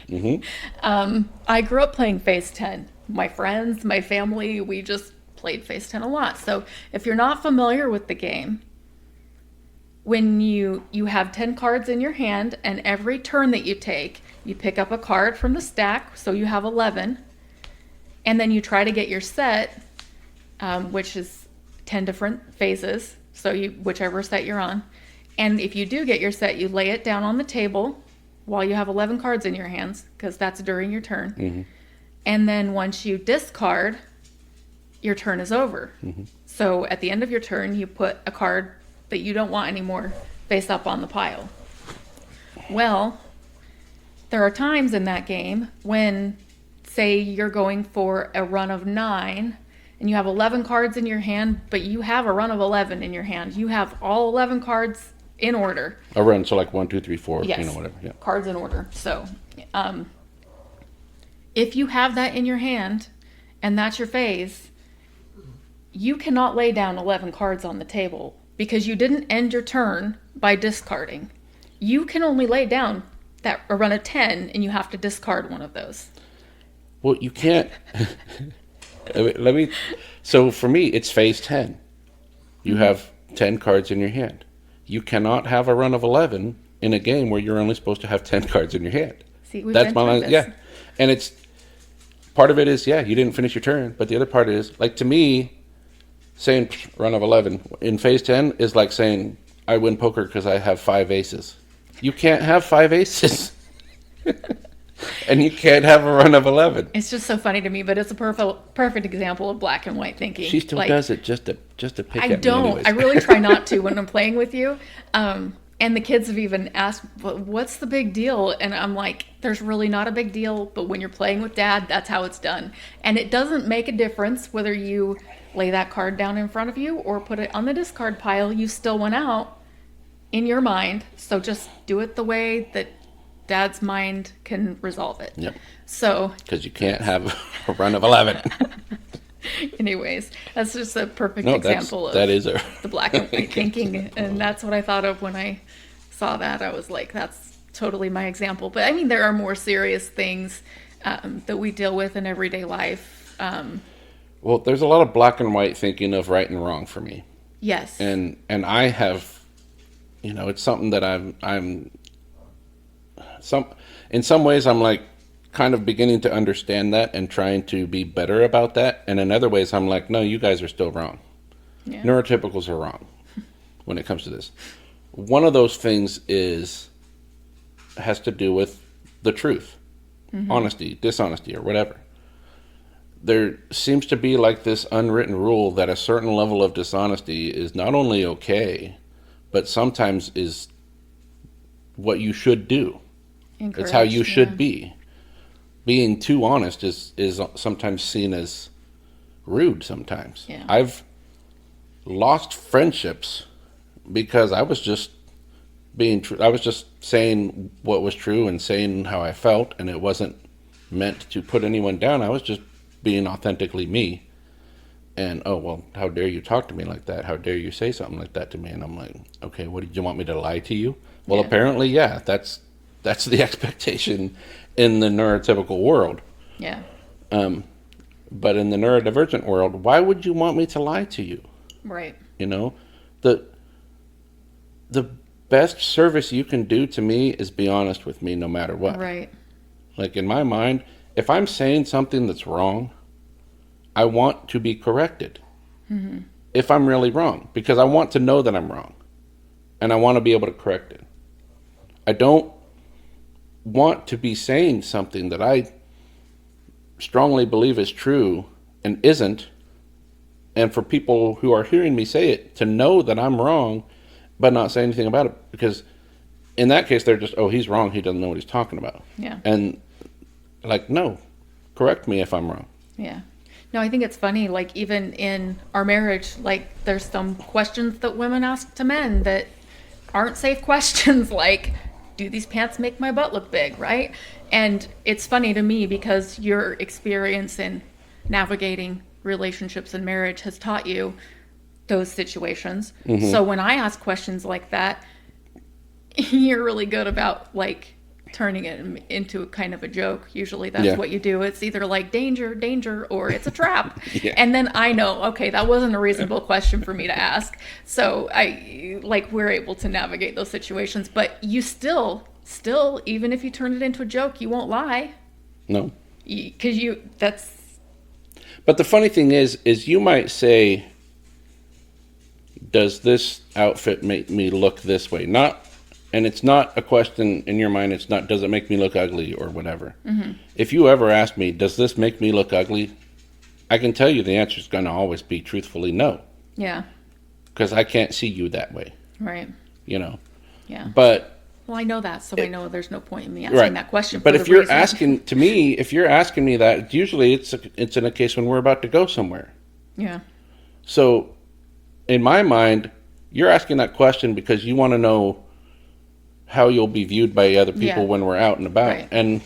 Mm-hmm. I grew up playing Phase 10. My friends, my family, we just played Phase 10 a lot. So if you're not familiar with the game, when you have 10 cards in your hand, and every turn that you take, you pick up a card from the stack, so you have 11, and then you try to get your set, which is 10 different phases, so whichever set you're on. And if you do get your set, you lay it down on the table while you have 11 cards in your hands, because that's during your turn. Mm-hmm. And then once you discard, your turn is over. Mm-hmm. So at the end of your turn, you put a card that you don't want anymore face up on the pile. Well, there are times in that game when, say, you're going for a run of 9, and you have 11 cards in your hand, but you have a run of 11 in your hand. You have all 11 cards in order. A run, so like 1, 2, 3, 4, yes. Whatever. Yeah. Cards in order. So, if you have that in your hand, and that's your phase, you cannot lay down 11 cards on the table because you didn't end your turn by discarding. You can only lay down a run of 10, and you have to discard one of those. Well, you can't. So for me, it's Phase 10. You have 10 cards in your hand. You cannot have a run of 11 in a game where you're only supposed to have 10 cards in your hand. See, we've That's been my through line. this. Yeah. And it's part of it is, you didn't finish your turn. But the other part is, like, to me, saying run of 11 in Phase 10 is like saying I win poker because I have 5 aces. You can't have 5 aces. And you can't have a run of 11. It's just so funny to me, but it's a perfect example of black and white thinking. She still does it just to pick at me. I don't. Anyways. I really try not to when I'm playing with you. And the kids have even asked, what's the big deal? And I'm like, there's really not a big deal, but when you're playing with Dad, that's how it's done. And it doesn't make a difference whether you lay that card down in front of you or put it on the discard pile. You still went out in your mind. So just do it the way that Dad's mind can resolve it. Yep. So, because you can't have a run of 11. Anyways, that's just a perfect example of the black and white thinking. And that's what I thought of when I saw that. I was like, that's totally my example. But I mean, there are more serious things that we deal with in everyday life. Well, there's a lot of black and white thinking of right and wrong for me. Yes. And I have, it's something that in some ways I'm like kind of beginning to understand that and trying to be better about that. And in other ways I'm like, no, you guys are still wrong. Yeah. Neurotypicals are wrong when it comes to this. One of those things has to do with the truth, honesty, dishonesty, or whatever. There seems to be like this unwritten rule that a certain level of dishonesty is not only okay, but sometimes is what you should do. It's how you should be. Being too honest is sometimes seen as rude sometimes. Yeah. I've lost friendships because I was just I was just saying what was true and saying how I felt, and it wasn't meant to put anyone down. I was just being authentically me. And, oh, well, how dare you talk to me like that? How dare you say something like that to me? And I'm like, okay, what did you want me to lie to you? Well, apparently, that's the expectation in the neurotypical world. Yeah. But in the neurodivergent world, why would you want me to lie to you? Right. The best service you can do to me is be honest with me no matter what. Right. Like in my mind, if I'm saying something that's wrong, I want to be corrected. Mm-hmm. If I'm really wrong, because I want to know that I'm wrong and I want to be able to correct it. I don't want to be saying something that I strongly believe is true and isn't, and for people who are hearing me say it to know that I'm wrong but not say anything about it, because in that case they're just, oh, he's wrong, he doesn't know what he's talking about. Yeah. And like, no, correct me if I'm wrong. Yeah. No, I think it's funny, like even in our marriage, like there's some questions that women ask to men that aren't safe questions, like, do these pants make my butt look big, right? And it's funny to me because your experience in navigating relationships and marriage has taught you those situations. Mm-hmm. So when I ask questions like that, you're really good about like turning it into kind of a joke. Usually that's what you do. It's either like danger, danger, or it's a trap. Yeah. And then I know, okay, that wasn't a reasonable question for me to ask. So we're able to navigate those situations, but you still, even if you turn it into a joke, you won't lie. No. Because But the funny thing is you might say, does this outfit make me look this way? And it's not a question in your mind. It's not, does it make me look ugly or whatever? Mm-hmm. If you ever ask me, does this make me look ugly? I can tell you the answer is going to always be truthfully no. Yeah. Because I can't see you that way. Right. You know? Yeah. But... Well, I know that, so I know there's no point in me asking that question. But if you're asking me that, usually it's in a case when we're about to go somewhere. Yeah. So, in my mind, you're asking that question because you want to know how you'll be viewed by other people when we're out and about. Right. And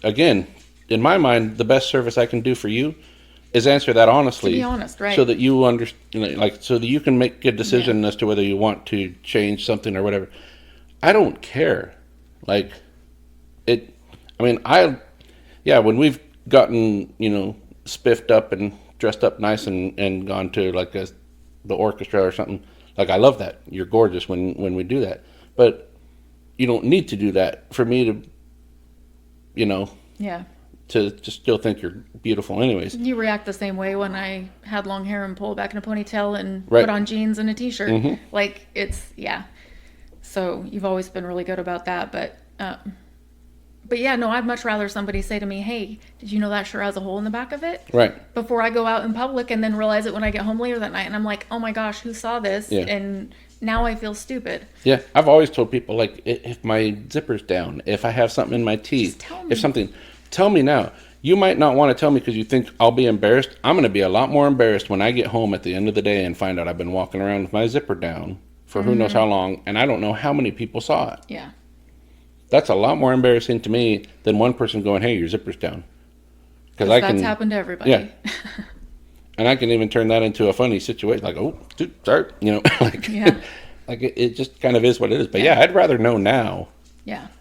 again, in my mind, the best service I can do for you is answer that honestly. To be honest, right? So that you understand, so that you can make a decision as to whether you want to change something or whatever. I don't care. Like, it, I mean, when we've gotten, spiffed up and dressed up nice and gone to like the orchestra or something, like I love that. You're gorgeous when we do that. But you don't need to do that for me to, to still think you're beautiful anyways. You react the same way when I had long hair and pulled back in a ponytail and put on jeans and a t-shirt. Mm-hmm. Like, so you've always been really good about that. But yeah, no, I'd much rather somebody say to me, hey, did you know that shirt has a hole in the back of it? Right. Before I go out in public and then realize it when I get home later that night. And I'm like, oh my gosh, who saw this? Yeah. And now I feel stupid. Yeah. I've always told people, like, if my zipper's down, if I have something in my teeth, tell me now. You might not want to tell me because you think I'll be embarrassed. I'm going to be a lot more embarrassed when I get home at the end of the day and find out I've been walking around with my zipper down for who knows how long, and I don't know how many people saw it. Yeah. That's a lot more embarrassing to me than one person going, hey, your zipper's down. Because that's happened to everybody. Yeah. And I can even turn that into a funny situation, like, oh, dude, sorry. Like, like it just kind of is what it is. But I'd rather know now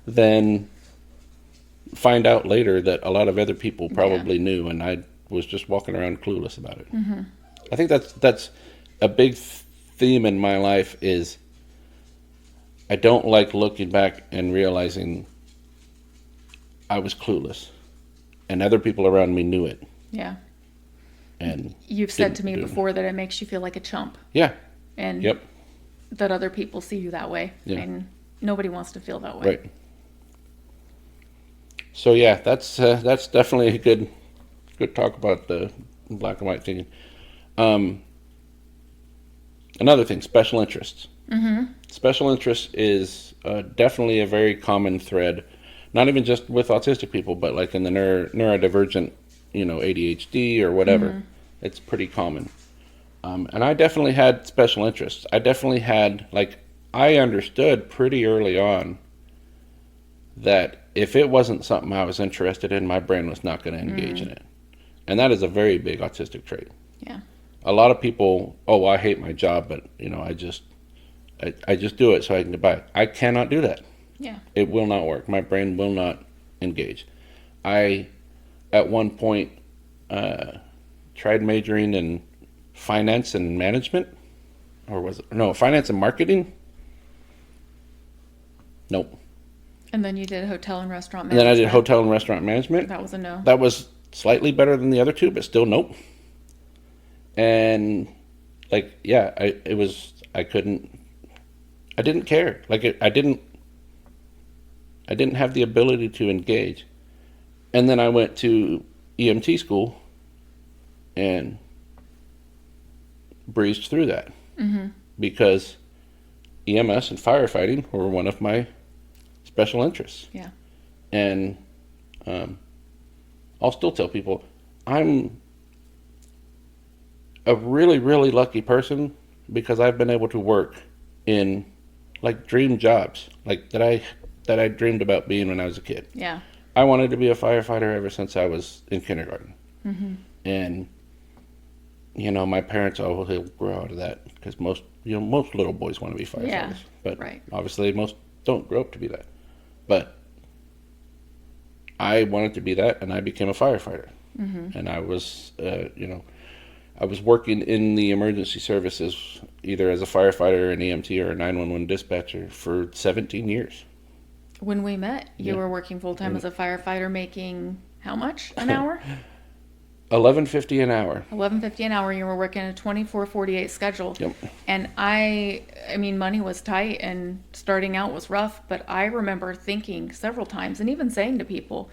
than find out later that a lot of other people probably knew and I was just walking around clueless about it. Mm-hmm. I think that's a big theme in my life is I don't like looking back and realizing I was clueless and other people around me knew it. Yeah. And you've said to me before that it makes you feel like a chump. Yeah. And that other people see you that way. Yeah. And nobody wants to feel that way. Right. So that's definitely a good talk about the black and white thinking. Another thing, special interests. Mm-hmm. Special interest is definitely a very common thread, not even just with autistic people, but like in the neurodivergent, ADHD or whatever. Mm-hmm. It's pretty common. And I definitely had special interests. I definitely had, I understood pretty early on that if it wasn't something I was interested in, my brain was not going to engage in it. And that is a very big autistic trait. Yeah. A lot of people, I hate my job, but, I just do it so I can get by. I cannot do that. Yeah. It will not work. My brain will not engage. I, at one point, tried majoring in finance and management, or was it? No, finance and marketing. Nope. And then you did hotel and restaurant And then I management. did hotel and restaurant management. That was a no. That was slightly better than the other two, but still nope. And like, yeah, I didn't care. Like, I didn't have the ability to engage. And then I went to EMT school and breezed through that. Mm-hmm. Because EMS and firefighting were one of my special interests. Yeah. And I'll still tell people I'm a really, really lucky person because I've been able to work in like dream jobs, like that I dreamed about being when I was a kid. Yeah. I wanted to be a firefighter ever since I was in kindergarten. Mm-hmm. And my parents will grow out of that because most little boys want to be firefighters. Yeah, but right. obviously most don't grow up to be that. But I wanted to be that, and I became a firefighter. Mm-hmm. And I was, I was working in the emergency services, either as a firefighter, an EMT, or a 911 dispatcher for 17 years. When we met, you were working full-time as a firefighter, making how much an hour? $11.50 an hour. $11.50 an hour. You were working a 24/48 schedule. Yep. And I mean, money was tight and starting out was rough, but I remember thinking several times and even saying to people,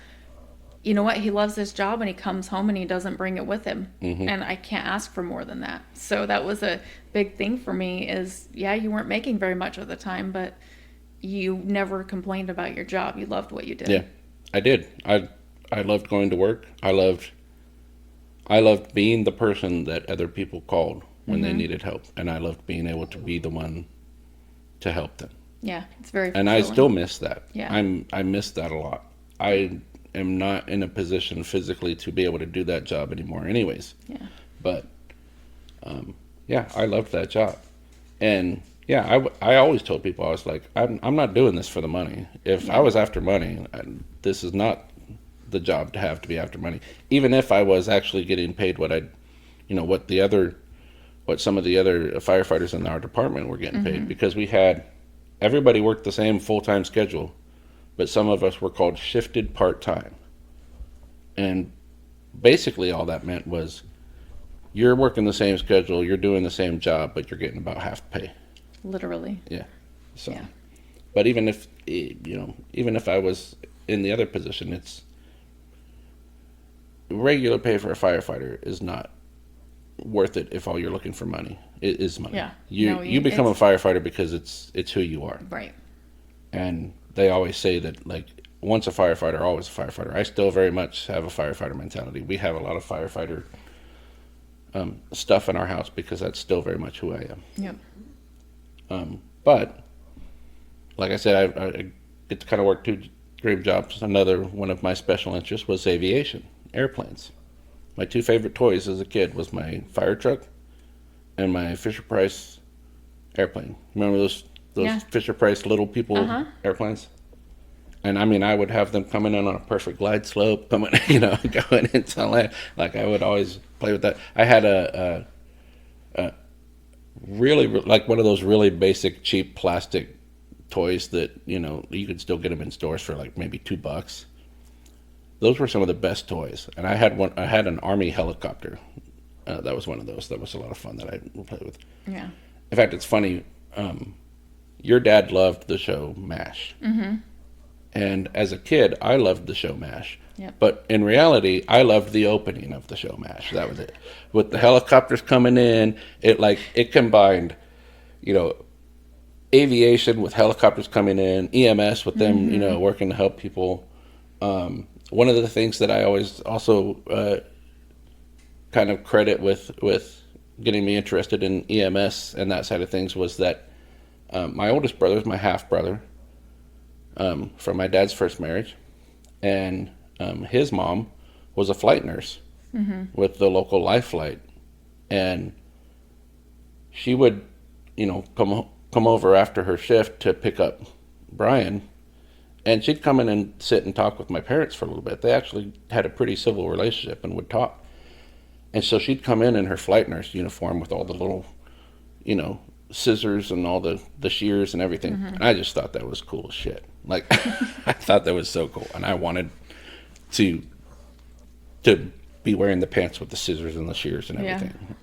you know what, he loves his job and he comes home and he doesn't bring it with him. Mm-hmm. And I can't ask for more than that. So that was a big thing for me is, yeah, you weren't making very much at the time, but you never complained about your job. You loved what you did. Yeah, I did. I loved going to work. I loved being the person that other people called when they needed help, and I loved being able to be the one to help them. Yeah, it's very And I fulfilling. still miss that. Yeah. I miss that a lot. I am not in a position physically to be able to do that job anymore anyways. Yeah. But yeah, I loved that job. And yeah, I always told people, I was like, I'm not doing this for the money. If I was after money, this is not the job to have to be after money. Even if I was actually getting paid what what some of the other firefighters in our department were getting paid, because everybody worked the same full-time schedule, but some of us were called shifted part-time. And basically all that meant was you're working the same schedule, you're doing the same job, but you're getting about half pay. Literally. Yeah. So, Yeah. but even if I was in the other position, it's regular pay for a firefighter is not worth it if all you're looking for money. It is money. Yeah. You become a firefighter because it's who you are. Right. And they always say that, like, once a firefighter, always a firefighter. I still very much have a firefighter mentality. We have a lot of firefighter stuff in our house because that's still very much who I am. Yep. But like I said, I get to kind of work two dream jobs. Another one of my special interests was aviation, airplanes. My two favorite toys as a kid was my fire truck and my Fisher-Price airplane. Remember those Yeah. Fisher-Price little people airplanes? And I mean, I would have them coming in on a perfect glide slope, going into land. Like, I would always play with that. I had a really, like, one of those really basic, cheap plastic toys that, you could still get them in stores for like maybe $2. Those were some of the best toys. And I had an Army helicopter. That was one of those. That was a lot of fun that I played with. Yeah. In fact, it's funny. Your dad loved the show MASH. Mm-hmm. And as a kid, I loved the show MASH. Yep. But in reality, I loved the opening of the show MASH. That was it. With the helicopters coming in, it combined, aviation with helicopters coming in, EMS with them, working to help people. One of the things that I always also kind of credit with getting me interested in EMS and that side of things was that my oldest brother is my half brother. From my dad's first marriage, and his mom was a flight nurse with the local Life Flight, and she would, come over after her shift to pick up Brian, and she'd come in and sit and talk with my parents for a little bit. They actually had a pretty civil relationship and would talk, and so she'd come in her flight nurse uniform with all the little, scissors and all the shears and everything. And I just thought that was cool as shit. Like, I thought that was so cool. And I wanted to be wearing the pants with the scissors and the shears and everything. Yeah.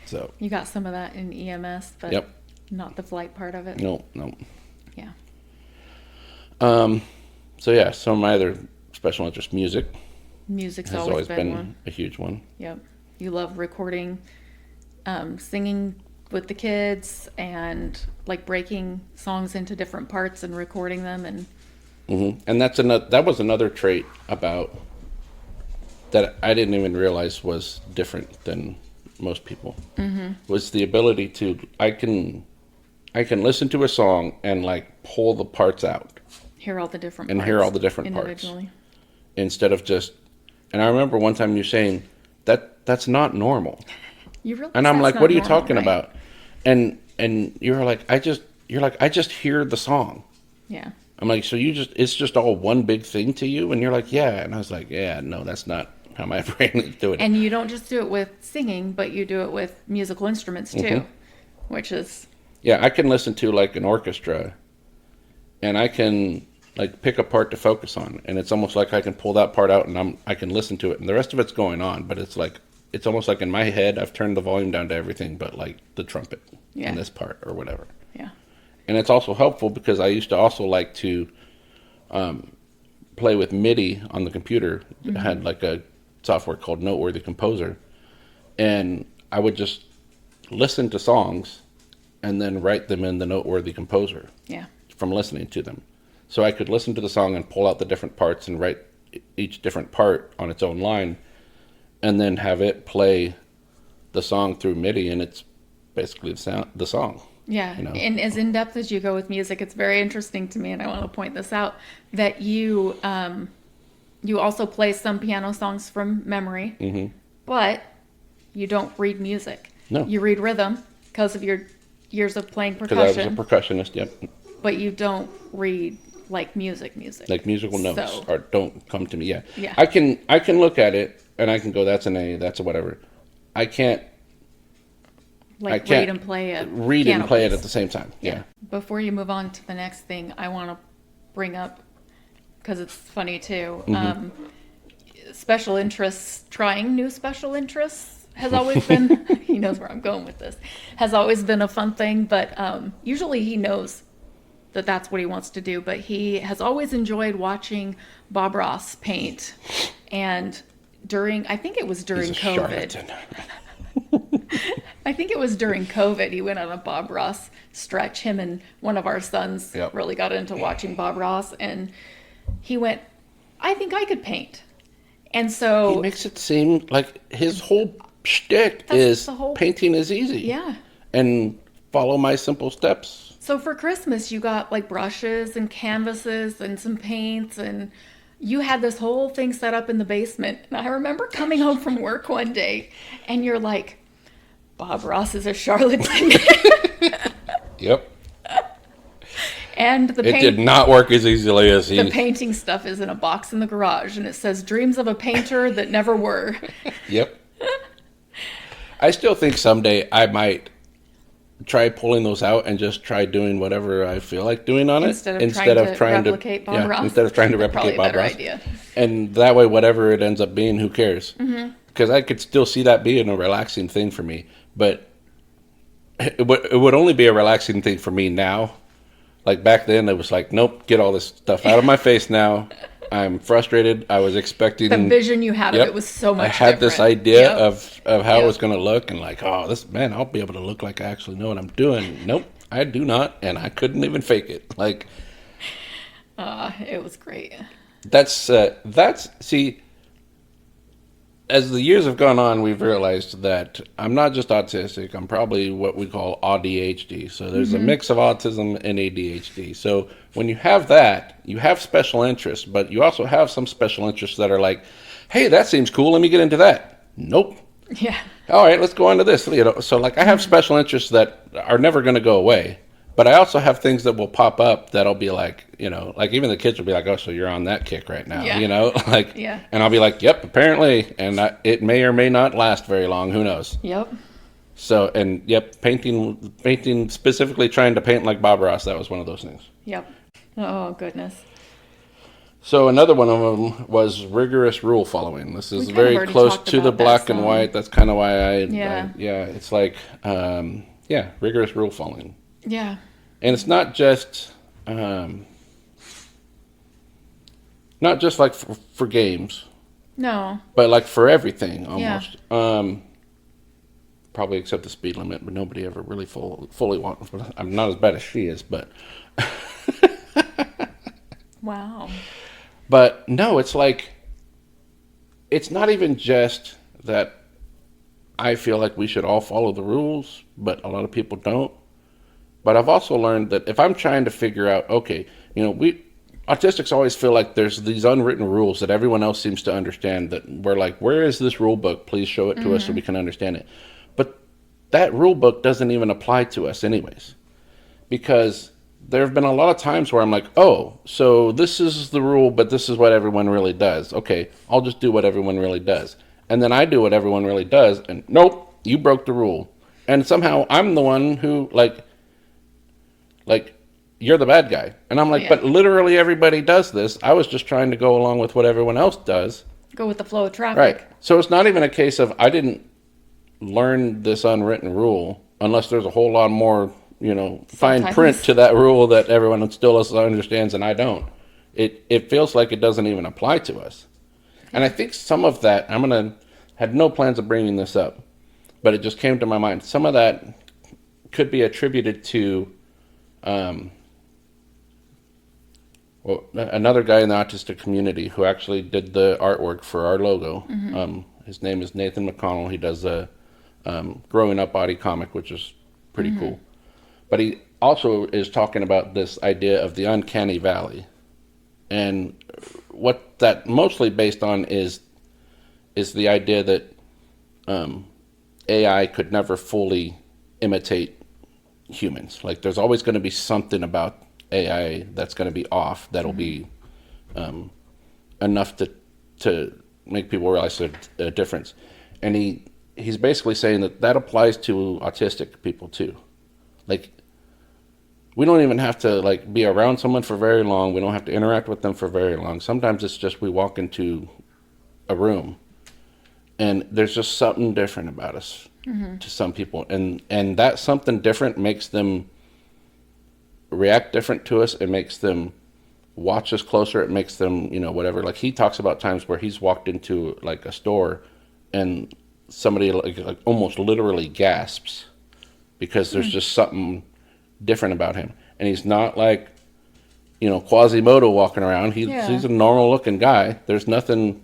So you got some of that in EMS, but yep. Not the flight part of it. No. Yeah. So yeah, some of my other special interest, music. Music's has always been one. A huge one. Yep. You love recording, singing with the kids, and like breaking songs into different parts and recording them, and and that was another trait about that I didn't even realize was different than most people. Was the ability to I can listen to a song and like pull the parts out, hear all the different parts instead of just. And I remember one time you saying that's not normal. You really? And I'm like, what are you talking about? And you're like, I just hear the song. Yeah. I'm like, so it's just all one big thing to you? And you're like, yeah. And I was like, yeah, no, that's not how my brain is doing it. And you don't just do it with singing, but you do it with musical instruments too, which is. Yeah, I can listen to like an orchestra, and I can like pick a part to focus on, and it's almost like I can pull that part out and I can listen to it, and the rest of it's going on, but it's like it's almost like in my head I've turned the volume down to everything but like the trumpet in this part or whatever. Yeah. And it's also helpful because I used to also like to play with MIDI on the computer. I had like a software called Noteworthy Composer, and I would just listen to songs and then write them in the Noteworthy Composer. Yeah. From listening to them. So I could listen to the song and pull out the different parts and write each different part on its own line, and then have it play the song through MIDI, and it's basically the song. Yeah, you know? And as in-depth as you go with music, it's very interesting to me, and I want to point this out, that you also play some piano songs from memory, but you don't read music. No. You read rhythm because of your years of playing percussion. Because I was a percussionist, yep. But you don't read like music. Like musical notes don't come to me. Yeah. Yeah. I can look at it and I can go, that's an A, that's a whatever. I can't read and play it. Read and play it at the same time. Yeah. Before you move on to the next thing, I want to bring up, because it's funny too, special interests, trying new special interests has always been, he knows where I'm going with this, has always been a fun thing, but usually he knows that that's what he wants to do, but he has always enjoyed watching Bob Ross paint. And I think it was during COVID. I think it was during COVID, he went on a Bob Ross stretch. Him and one of our sons really got into watching Bob Ross, and he went, I think I could paint. And so he makes it seem like his whole shtick is painting is easy. Yeah. And follow my simple steps. So for Christmas, you got like brushes and canvases and some paints, and you had this whole thing set up in the basement. And I remember coming home from work one day, and you're like, Bob Ross is a charlatan. Yep. And it did not work as easily as the painting stuff is in a box in the garage, and it says dreams of a painter that never were. Yep. I still think someday I might try pulling those out and just try doing whatever I feel like doing on instead of trying to replicate Bob Ross. Instead of trying to replicate Bob Ross. Idea. And that way, whatever it ends up being, who cares? Because I could still see that being a relaxing thing for me. But it would only be a relaxing thing for me now. Like back then, it was like, nope, get all this stuff out of my face now. I'm frustrated. I was expecting the vision you had of it was so much. I had this idea of how it was going to look, and like, oh, I'll be able to look like I actually know what I'm doing. Nope, I do not, and I couldn't even fake it. Like, it was great. That's see. As the years have gone on, we've realized that I'm not just autistic. I'm probably what we call ADHD. So there's a mix of autism and ADHD. So when you have that, you have special interests, but you also have some special interests that are like, hey, that seems cool. Let me get into that. Nope. Yeah. All right, let's go on to this. So like I have special interests that are never going to go away. But I also have things that will pop up that'll be like, like even the kids will be like, oh, so you're on that kick right now, and I'll be like, yep, apparently. And it may or may not last very long. Who knows? Yep. So, and yep, painting specifically trying to paint like Bob Ross. That was one of those things. Yep. Oh, goodness. So another one of them was rigorous rule following. This is very close to the black and white. That's kind of why it's like, rigorous rule following. Yeah. And it's not just like for games. No. But like for everything almost. Yeah. Probably except the speed limit, but nobody ever really fully wants. I'm not as bad as she is, but. Wow. But no, it's like, it's not even just that I feel like we should all follow the rules, but a lot of people don't. But I've also learned that if I'm trying to figure out, okay, autistics always feel like there's these unwritten rules that everyone else seems to understand, that we're like, where is this rule book? Please show it to us so we can understand it. But that rule book doesn't even apply to us anyways. Because there have been a lot of times where I'm like, oh, so this is the rule, but this is what everyone really does. Okay, I'll just do what everyone really does. And then I do what everyone really does, and nope, you broke the rule. And somehow I'm the one who, like you're the bad guy. And I'm like, but literally everybody does this. I was just trying to go along with what everyone else does. Go with the flow of traffic. Right. So it's not even a case of I didn't learn this unwritten rule unless there's a whole lot more fine print to that rule that everyone still understands and I don't. It feels like it doesn't even apply to us. And I think some of that, had no plans of bringing this up, but it just came to my mind. Some of that could be attributed to another guy in the autistic community who actually did the artwork for our logo. Mm-hmm. His name is Nathan McConnell. He does a growing up body comic, which is pretty cool. But he also is talking about this idea of the Uncanny Valley. And what that mostly based on is the idea that AI could never fully imitate humans. Like there's always going to be something about AI that's going to be off that'll be enough to make people realize there's a difference. And he's basically saying that applies to autistic people too. Like, we don't even have to be around someone for very long. We don't have to interact with them for very long. Sometimes it's just we walk into a room and there's just something different about us to some people. And that something different makes them react different to us. It makes them watch us closer. It makes them, whatever. Like he talks about times where he's walked into a store and somebody like almost literally gasps because there's just something different about him. And he's not like, Quasimodo walking around. He's a normal looking guy. There's nothing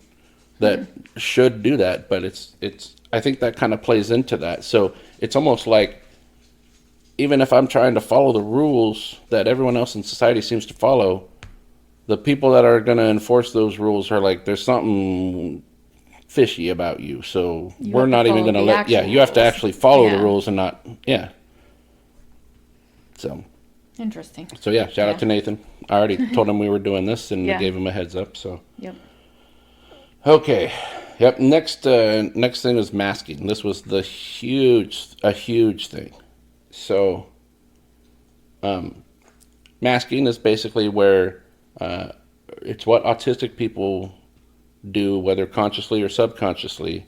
that should do that, but it's I think that kind of plays into that. So it's almost like even if I'm trying to follow the rules that everyone else in society seems to follow, the people that are going to enforce those rules are like, there's something fishy about you. So we're not even going to you have to actually follow the rules and not, So. Interesting. So shout out to Nathan. I already told him we were doing this and gave him a heads up. So. Yep. Okay. Yep. Next thing is masking. This was a huge thing. So, masking is basically where it's what autistic people do, whether consciously or subconsciously,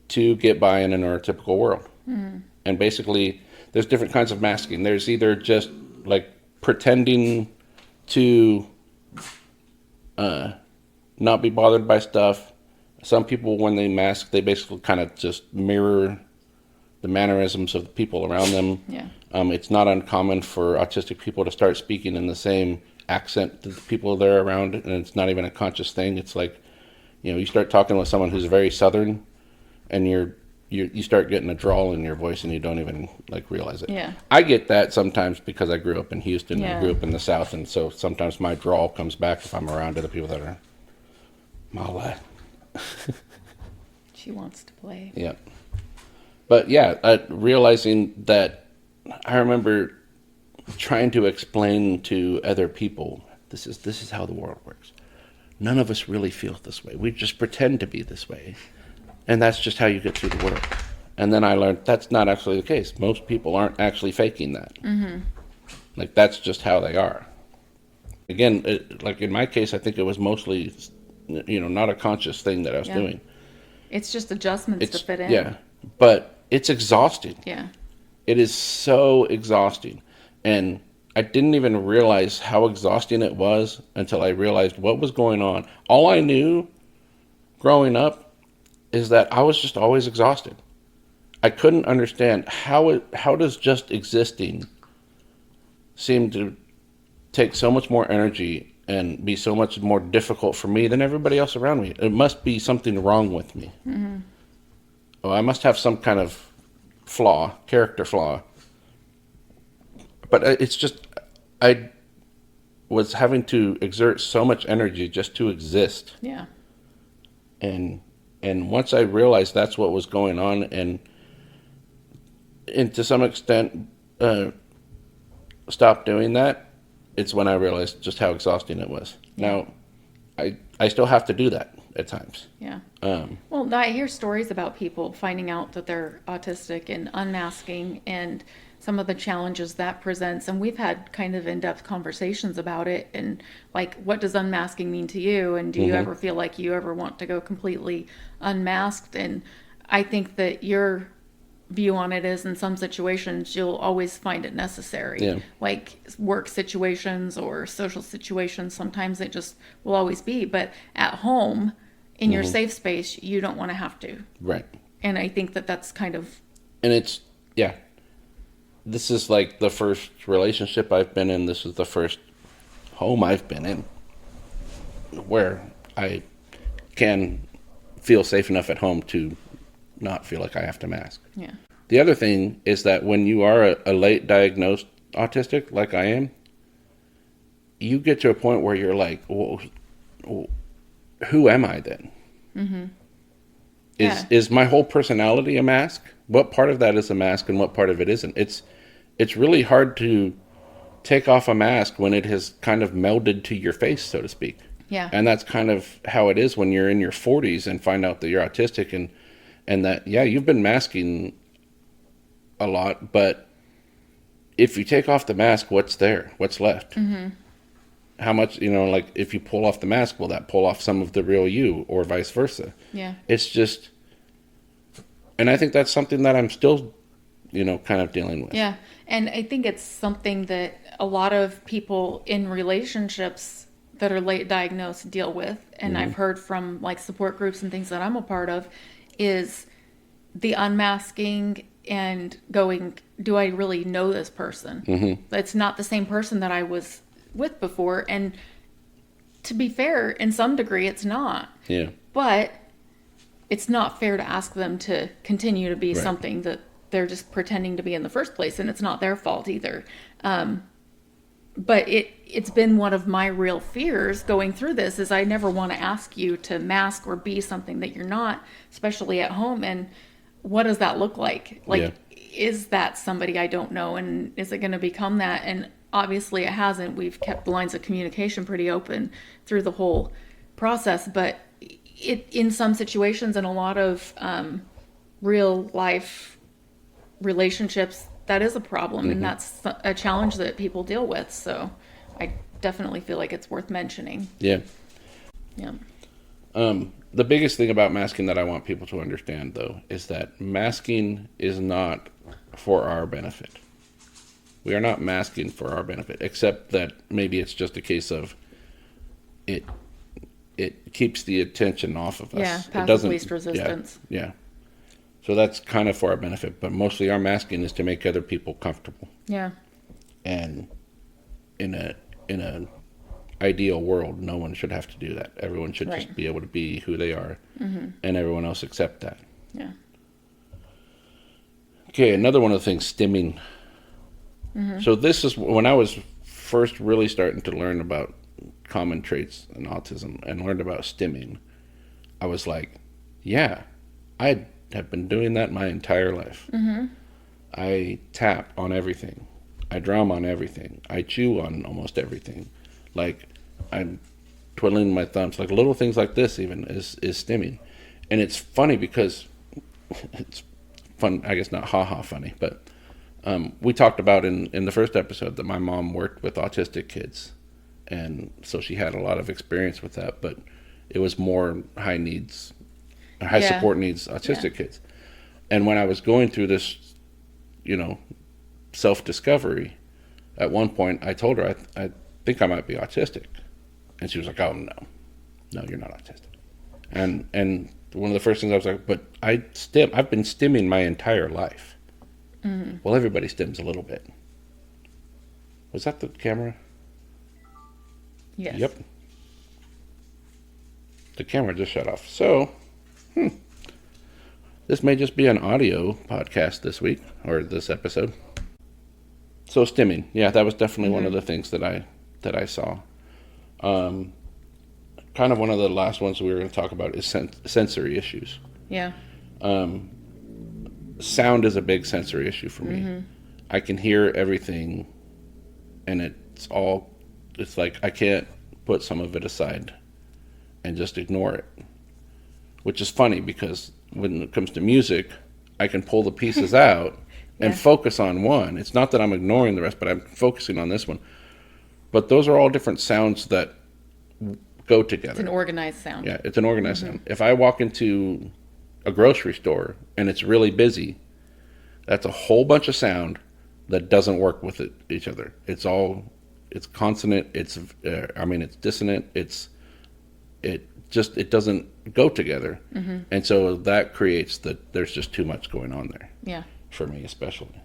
to get by in a neurotypical world. Mm. And basically, there's different kinds of masking. There's either just like pretending to not be bothered by stuff. Some people, when they mask, they basically kind of just mirror the mannerisms of the people around them. Yeah. It's not uncommon for autistic people to start speaking in the same accent that the people they're around, and it's not even a conscious thing. It's like, you start talking with someone who's very Southern, and you start getting a drawl in your voice, and you don't even realize it. Yeah. I get that sometimes because I grew up in Houston and I grew up in the South, and so sometimes my drawl comes back if I'm around other people that are Malla. She wants to play. Yeah. But realizing that, I remember trying to explain to other people, this is how the world works. None of us really feel this way. We just pretend to be this way. And that's just how you get through the world. And then I learned that's not actually the case. Most people aren't actually faking that. Like, that's just how they are. Again, like in my case, I think it was mostly, not a conscious thing that I was doing. It's just adjustments to fit in. Yeah, but it's exhausting. Yeah. It is so exhausting. And I didn't even realize how exhausting it was until I realized what was going on. All I knew growing up is that I was just always exhausted. I couldn't understand how does just existing seem to take so much more energy and be so much more difficult for me than everybody else around me. It must be something wrong with me. Oh, I must have some kind of character flaw. But it's just, I was having to exert so much energy just to exist. Yeah. And once I realized that's what was going on, and to some extent stopped doing that, it's when I realized just how exhausting it was. Now, I still have to do that at times. Yeah. Well, I hear stories about people finding out that they're autistic and unmasking and some of the challenges that presents. And we've had kind of in-depth conversations about it. And like, what does unmasking mean to you? And do you ever feel like you ever want to go completely unmasked? And I think that your view on it is in some situations you'll always find it necessary. Yeah. Like work situations or social situations, sometimes it just will always be. But at home, in your safe space, you don't want to have to. Right. And I think that that's kind of... And it's, this is like the first relationship I've been in. This is the first home I've been in where I can feel safe enough at home to not feel like I have to mask. Yeah. The other thing is that when you are a late diagnosed autistic, like I am, you get to a point where you're like, well, who am I then? Is my whole personality a mask? What part of that is a mask and what part of it isn't? It's really hard to take off a mask when it has kind of melded to your face, so to speak. Yeah. And that's kind of how it is when you're in your 40s and find out that you're autistic and that, you've been masking a lot, but if you take off the mask, what's there? What's left? How much, like if you pull off the mask, will that pull off some of the real you or vice versa? Yeah. It's just, and I think that's something that I'm still, kind of dealing with. Yeah. And I think it's something that a lot of people in relationships that are late diagnosed deal with. And I've heard from like support groups and things that I'm a part of is the unmasking and going, do I really know this person? It's not the same person that I was with before. And to be fair, in some degree, it's not. Yeah. But it's not fair to ask them to continue to be something that they're just pretending to be in the first place. And it's not their fault either. But it's been one of my real fears going through this is I never want to ask you to mask or be something that you're not, especially at home. And what does that look like? Like, is that somebody I don't know? And is it going to become that? And obviously it hasn't. We've kept the lines of communication pretty open through the whole process. But in some situations and a lot of real life relationships, that is a problem. And that's a challenge that people deal with. So I definitely feel like it's worth mentioning. Yeah. Yeah. The biggest thing about masking that I want people to understand, though, is that masking is not for our benefit. We are not masking for our benefit, except that maybe it's just a case of it keeps the attention off of us. Yeah, it passive doesn't, least resistance. Yeah. So that's kind of for our benefit, but mostly our masking is to make other people comfortable. Yeah. And in a ideal world, no one should have to do that. Everyone should just be able to be who they are, and everyone else accept that. Yeah. Okay, another one of the things, stimming. So this is when I was first really starting to learn about common traits in autism and learned about stimming. I was like, I have been doing that my entire life. I tap on everything. I drum on everything. I chew on almost everything. Like, I'm twiddling my thumbs. Like, little things like this even is stimming. And it's funny because it's fun, I guess not ha-ha funny, but we talked about in the first episode that my mom worked with autistic kids. And so she had a lot of experience with that, but it was more high support needs autistic kids. And when I was going through this, self-discovery, at one point I told her, I think I might be autistic. And she was like, oh, no, you're not autistic. And one of the first things I was like, but I've been stimming my entire life. Mm-hmm. Well, everybody stims a little bit. Was that the camera? Yes. Yep. The camera just shut off. So, this may just be an audio podcast this week, or this episode. So stimming, yeah, that was definitely one of the things that I saw. Kind of one of the last ones we were going to talk about is sensory issues. Yeah. Sound is a big sensory issue for me. Mm-hmm. I can hear everything, and it's like I can't put some of it aside and just ignore it. Which is funny because when it comes to music, I can pull the pieces out and focus on one. It's not that I'm ignoring the rest, but I'm focusing on this one. But those are all different sounds that go together. It's an organized sound. Yeah, it's an organized sound. If I walk into a grocery store and it's really busy, that's a whole bunch of sound that doesn't work with each other. It's consonant, it's dissonant, it doesn't go together. Mm-hmm. And so that creates there's just too much going on there. Yeah. For me especially.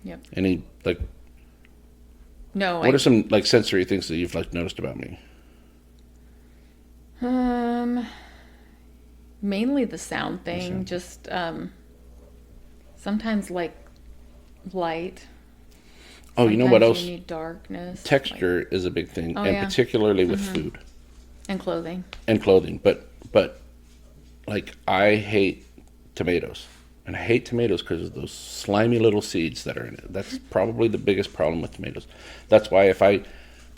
Yep. Any No. What are some sensory things that you've noticed about me? Mainly the sound thing. Just sometimes light. Oh, you know what else? You need darkness. Texture is a big thing, particularly with food and clothing. But I hate tomatoes. And I hate tomatoes because of those slimy little seeds that are in it. That's probably the biggest problem with tomatoes. That's why if I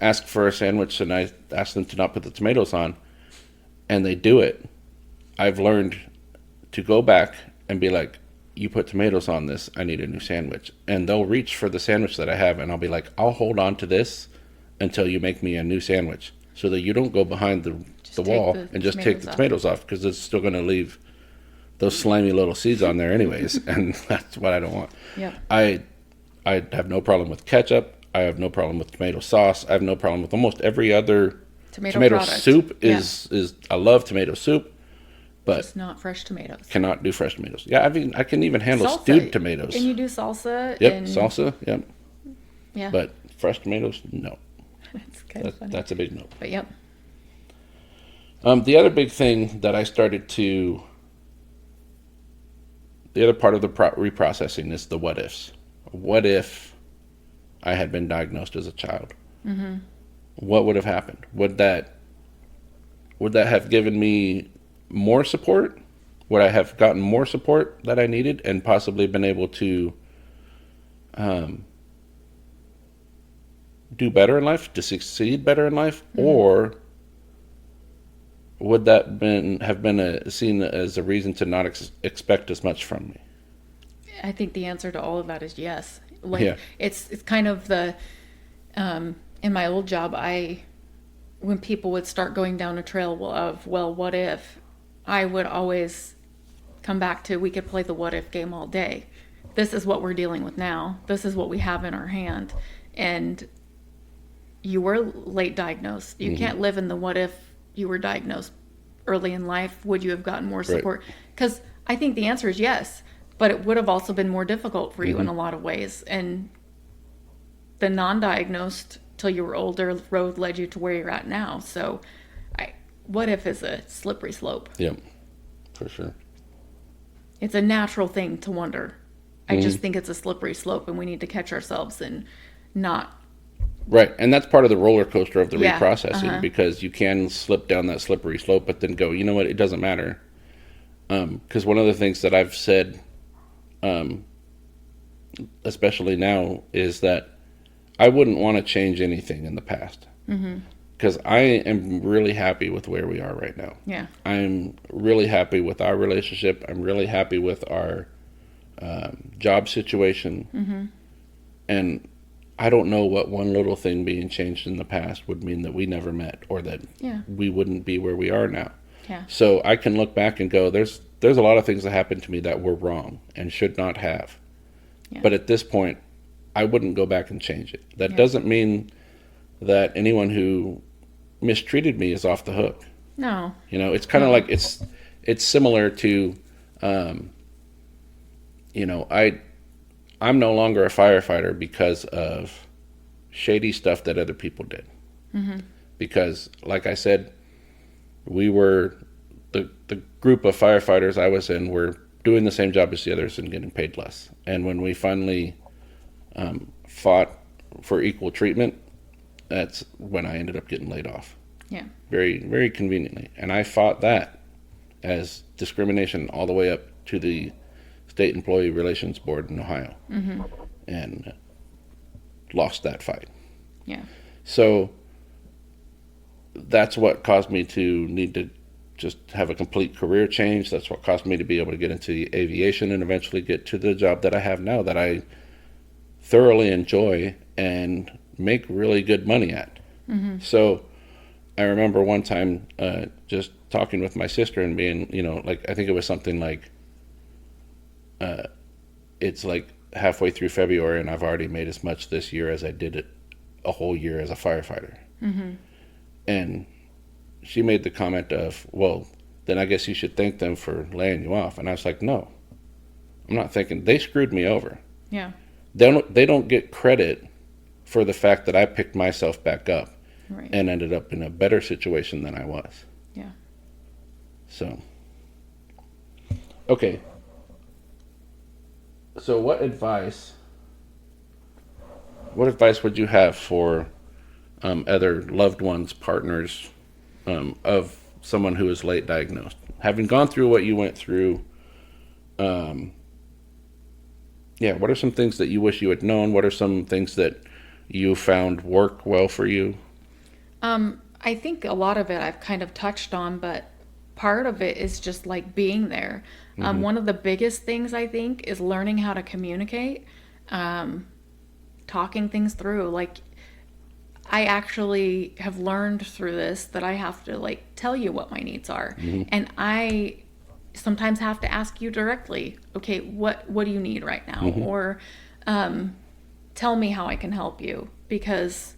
ask for a sandwich and I ask them to not put the tomatoes on, and they do it, I've learned to go back and be like, you put tomatoes on this, I need a new sandwich. And they'll reach for the sandwich that I have, and I'll be like, I'll hold on to this until you make me a new sandwich, so that you don't go behind the wall and just take the tomatoes off, because it's still going to leave those slimy little seeds on there anyways, and that's what I don't want. Yep. I have no problem with ketchup. I have no problem with tomato sauce. I have no problem with almost every other tomato soup. Is I love tomato soup, but just not fresh tomatoes. Cannot do fresh tomatoes. Yeah, I can even handle stewed tomatoes. Can you do salsa? Yep, salsa. Yep. Yeah. But fresh tomatoes, no. That's kind of funny. That's a big no. But yep. The other big thing that I started to. The other part of the reprocessing is the what ifs. What if I had been diagnosed as a child? Mm-hmm. What would have happened? Would that have given me more support? Would I have gotten more support that I needed and possibly been able to do better in life, to succeed better in life? Mm-hmm. Or would that have been seen as a reason to not expect as much from me? I think the answer to all of that is yes. It's kind of the in my old job, when people would start going down a trail of what if, I would always come back to, we could play the what if game all day. This is what we're dealing with now. This is what we have in our hand, and you were late diagnosed. You can't live in the what if you were diagnosed early in life. Would you have gotten more support? Because I think the answer is yes, but it would have also been more difficult for you in a lot of ways. And the non-diagnosed till you were older road led you to where you're at now. So what if is a slippery slope. Yep, for sure. It's a natural thing to wonder. I just think it's a slippery slope, and we need to catch ourselves and not. Right, and that's part of the roller coaster of the reprocessing, because you can slip down that slippery slope, but then go, you know what, it doesn't matter. Because one of the things that I've said, especially now, is that I wouldn't want to change anything in the past. because I am really happy with where we are right now. Yeah. I'm really happy with our relationship. I'm really happy with our job situation. Mm-hmm. And I don't know what one little thing being changed in the past would mean that we never met, or that we wouldn't be where we are now. Yeah. So I can look back and go, there's a lot of things that happened to me that were wrong and should not have. Yeah. But at this point, I wouldn't go back and change it. That doesn't mean that anyone who mistreated me is off the hook. No. You know, it's kind of like it's similar to, you know, I'm no longer a firefighter because of shady stuff that other people did. Mm-hmm. Because, like I said, we were the group of firefighters I was in were doing the same job as the others and getting paid less. And when we finally fought for equal treatment, that's when I ended up getting laid off. Yeah. Very, very conveniently. And I fought that as discrimination all the way up to the State Employee Relations Board in Ohio. Mm-hmm. And lost that fight. Yeah. So that's what caused me to need to just have a complete career change. That's what caused me to be able to get into aviation and eventually get to the job that I have now, that I thoroughly enjoy and make really good money at. Mm-hmm. So I remember one time just talking with my sister and being, you know, like, I think it was something like, it's like halfway through February and I've already made as much this year as I did it a whole year as a firefighter. Mm-hmm. And she made the comment of, well, then I guess you should thank them for laying you off. And I was like, no, I'm not thinking. They screwed me over. Yeah. They don't get credit for the fact that I picked myself back up and ended up in a better situation than I was. Yeah. So, okay. So what advice would you have for other loved ones, partners, of someone who is late diagnosed? Having gone through what you went through, what are some things that you wish you had known? What are some things that you found work well for you? I think a lot of it I've kind of touched on, but part of it is just like being there. Mm-hmm. One of the biggest things I think is learning how to communicate, talking things through. Like, I actually have learned through this that I have to like tell you what my needs are. Mm-hmm. And I sometimes have to ask you directly, okay, what do you need right now? Mm-hmm. Or tell me how I can help you, because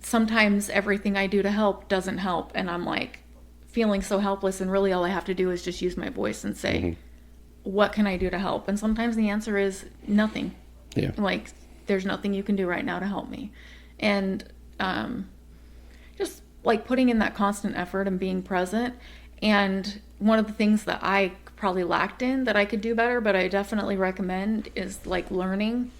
sometimes everything I do to help doesn't help, and I'm like feeling so helpless, and really all I have to do is just use my voice and say, mm-hmm. what can I do to help? And sometimes the answer is nothing. Yeah. Like, there's nothing you can do right now to help me. And just like putting in that constant effort and being present. And one of the things that I probably lacked in that I could do better, but I definitely recommend, is like learning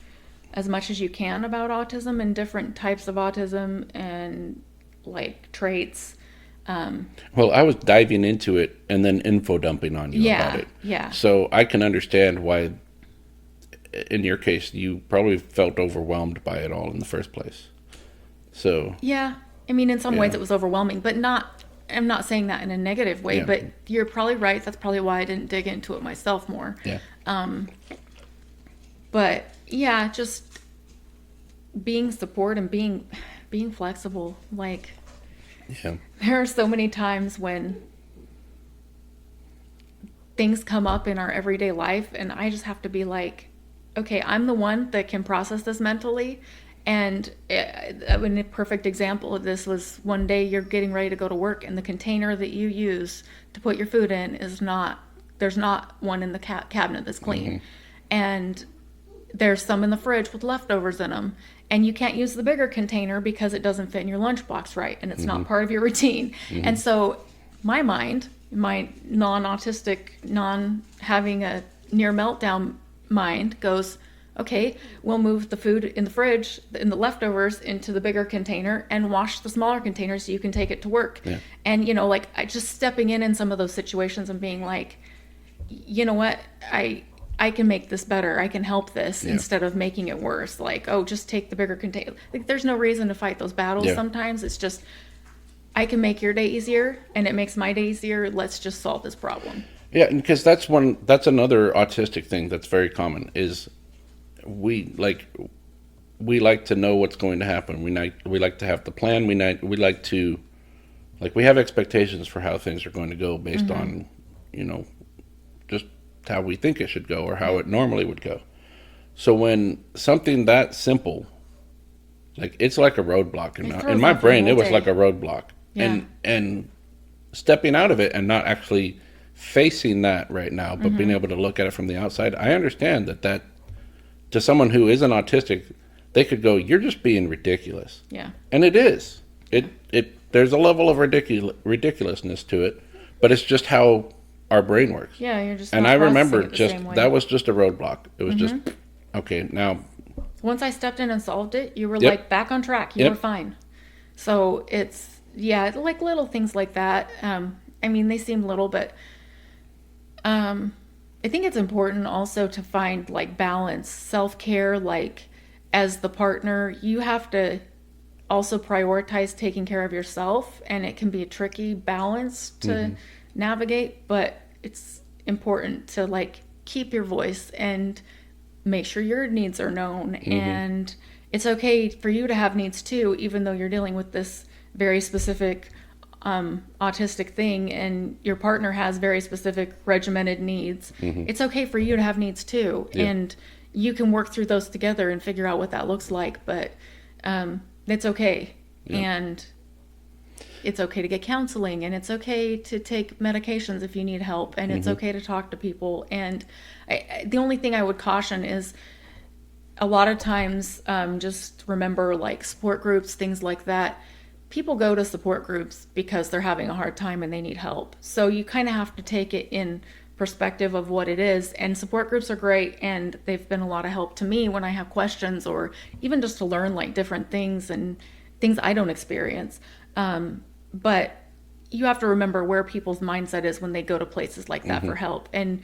as much as you can about autism and different types of autism and like traits. Well, I was diving into it and then info dumping on you about it. Yeah. So I can understand why, in your case, you probably felt overwhelmed by it all in the first place. So yeah, I mean, in some ways it was overwhelming, but I'm not saying that in a negative way, but you're probably right. That's probably why I didn't dig into it myself more. Yeah. But yeah, just being support and being flexible. Like, Yeah. there are so many times when things come up in our everyday life, and I just have to be like, okay, I'm the one that can process this mentally. And a perfect example of this was one day you're getting ready to go to work, and the container that you use to put your food in there's not one in the cabinet that's clean. Mm-hmm. And there's some in the fridge with leftovers in them. And you can't use the bigger container because it doesn't fit in your lunchbox right, and it's not part of your routine. Mm-hmm. And so my mind, my non-autistic, non-having a near meltdown mind goes, okay, we'll move the food in the fridge, in the leftovers, into the bigger container and wash the smaller container so you can take it to work. Yeah. And, like, just stepping in some of those situations and being like, you know what, I can make this better. I can help this Yeah. instead of making it worse. Like, oh, just take the bigger container. Like, there's no reason to fight those battles Yeah. sometimes. It's just, I can make your day easier and it makes my day easier. Let's just solve this problem. Yeah, because that's another autistic thing that's very common is we like to know what's going to happen. We like to have the plan. We like to, like, we have expectations for how things are going to go based on, just how we think it should go or how it normally would go. So when something that simple, like, it's like a roadblock in my brain, it was like a roadblock. Yeah. And stepping out of it and not actually facing that right now, but being able to look at it from the outside, I understand that to someone who isn't autistic, they could go, "You're just being ridiculous." Yeah. And it is. There's a level of ridiculousness to it, but it's just how our brain works. Yeah, you're just. And not I processing remember it the just same way. that was just a roadblock. It was just okay. Now, Once I stepped in and solved it, you were Yep. like back on track. You Yep. were fine. So it's, yeah, like little things like that. I mean, they seem little, but I think it's important also to find like balance, self-care. Like, as the partner, you have to also prioritize taking care of yourself, and it can be a tricky balance to navigate, but it's important to like keep your voice and make sure your needs are known. And it's okay for you to have needs too, even though you're dealing with this very specific autistic thing and your partner has very specific regimented needs. It's okay for you to have needs too. Yeah. And you can work through those together and figure out what that looks like, but it's okay. Yeah. And it's okay to get counseling, and it's okay to take medications if you need help, and it's okay to talk to people. And the only thing I would caution is a lot of times, just remember, like, support groups, things like that. People go to support groups because they're having a hard time and they need help. So you kind of have to take it in perspective of what it is. And support groups are great, and they've been a lot of help to me when I have questions, or even just to learn like different things and things I don't experience. But you have to remember where people's mindset is when they go to places like that for help, and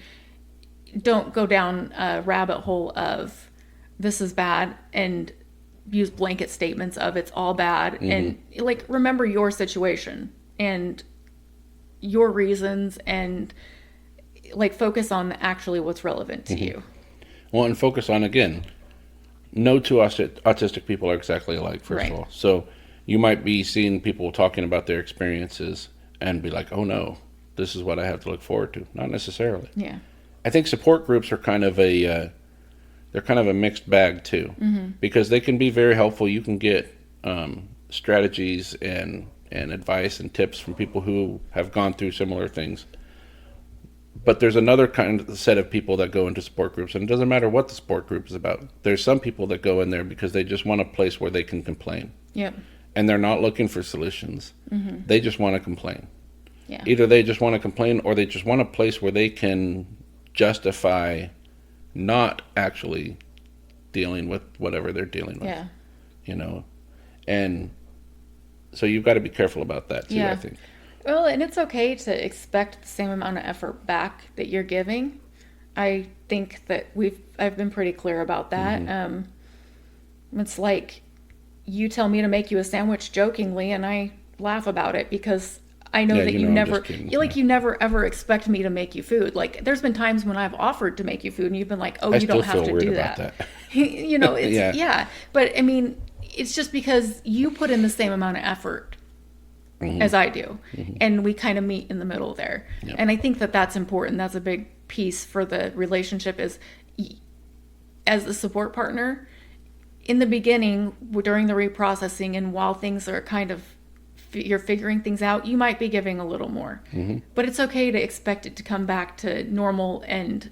don't go down a rabbit hole of this is bad and use blanket statements of it's all bad. And like, remember your situation and your reasons, and like focus on actually what's relevant to you. well, and focus on, again, no two autistic people are exactly alike, first Right. of all. So you might be seeing people talking about their experiences and be like, oh no, this is what I have to look forward to. Not necessarily. Yeah. I think support groups are kind of a mixed bag too, because they can be very helpful. You can get strategies and advice and tips from people who have gone through similar things. But there's another kind of set of people that go into support groups, and it doesn't matter what the support group is about. There's some people that go in there because they just want a place where they can complain, Yep. and they're not looking for solutions. They just want to complain. Yeah. Either they just want to complain, or they just want a place where they can justify not actually dealing with whatever they're dealing with. Yeah. And so you've got to be careful about that too. Yeah. I think. Well, and it's okay to expect the same amount of effort back that you're giving. I think that I've been pretty clear about that. It's like, you tell me to make you a sandwich jokingly, and I laugh about it because I know Yeah, that you you know I'm never, just kidding. you never ever expect me to make you food. Like, there's been times when I've offered to make you food, and you've been like, "Oh, I you don't still have feel to weird do about that." that. It's Yeah. But I mean, it's just because you put in the same amount of effort as I do, and we kind of meet in the middle there. Yep. And I think that that's important. That's a big piece for the relationship, is as a support partner in the beginning, during the reprocessing, and while things are kind of, you're figuring things out, you might be giving a little more, but it's okay to expect it to come back to normal and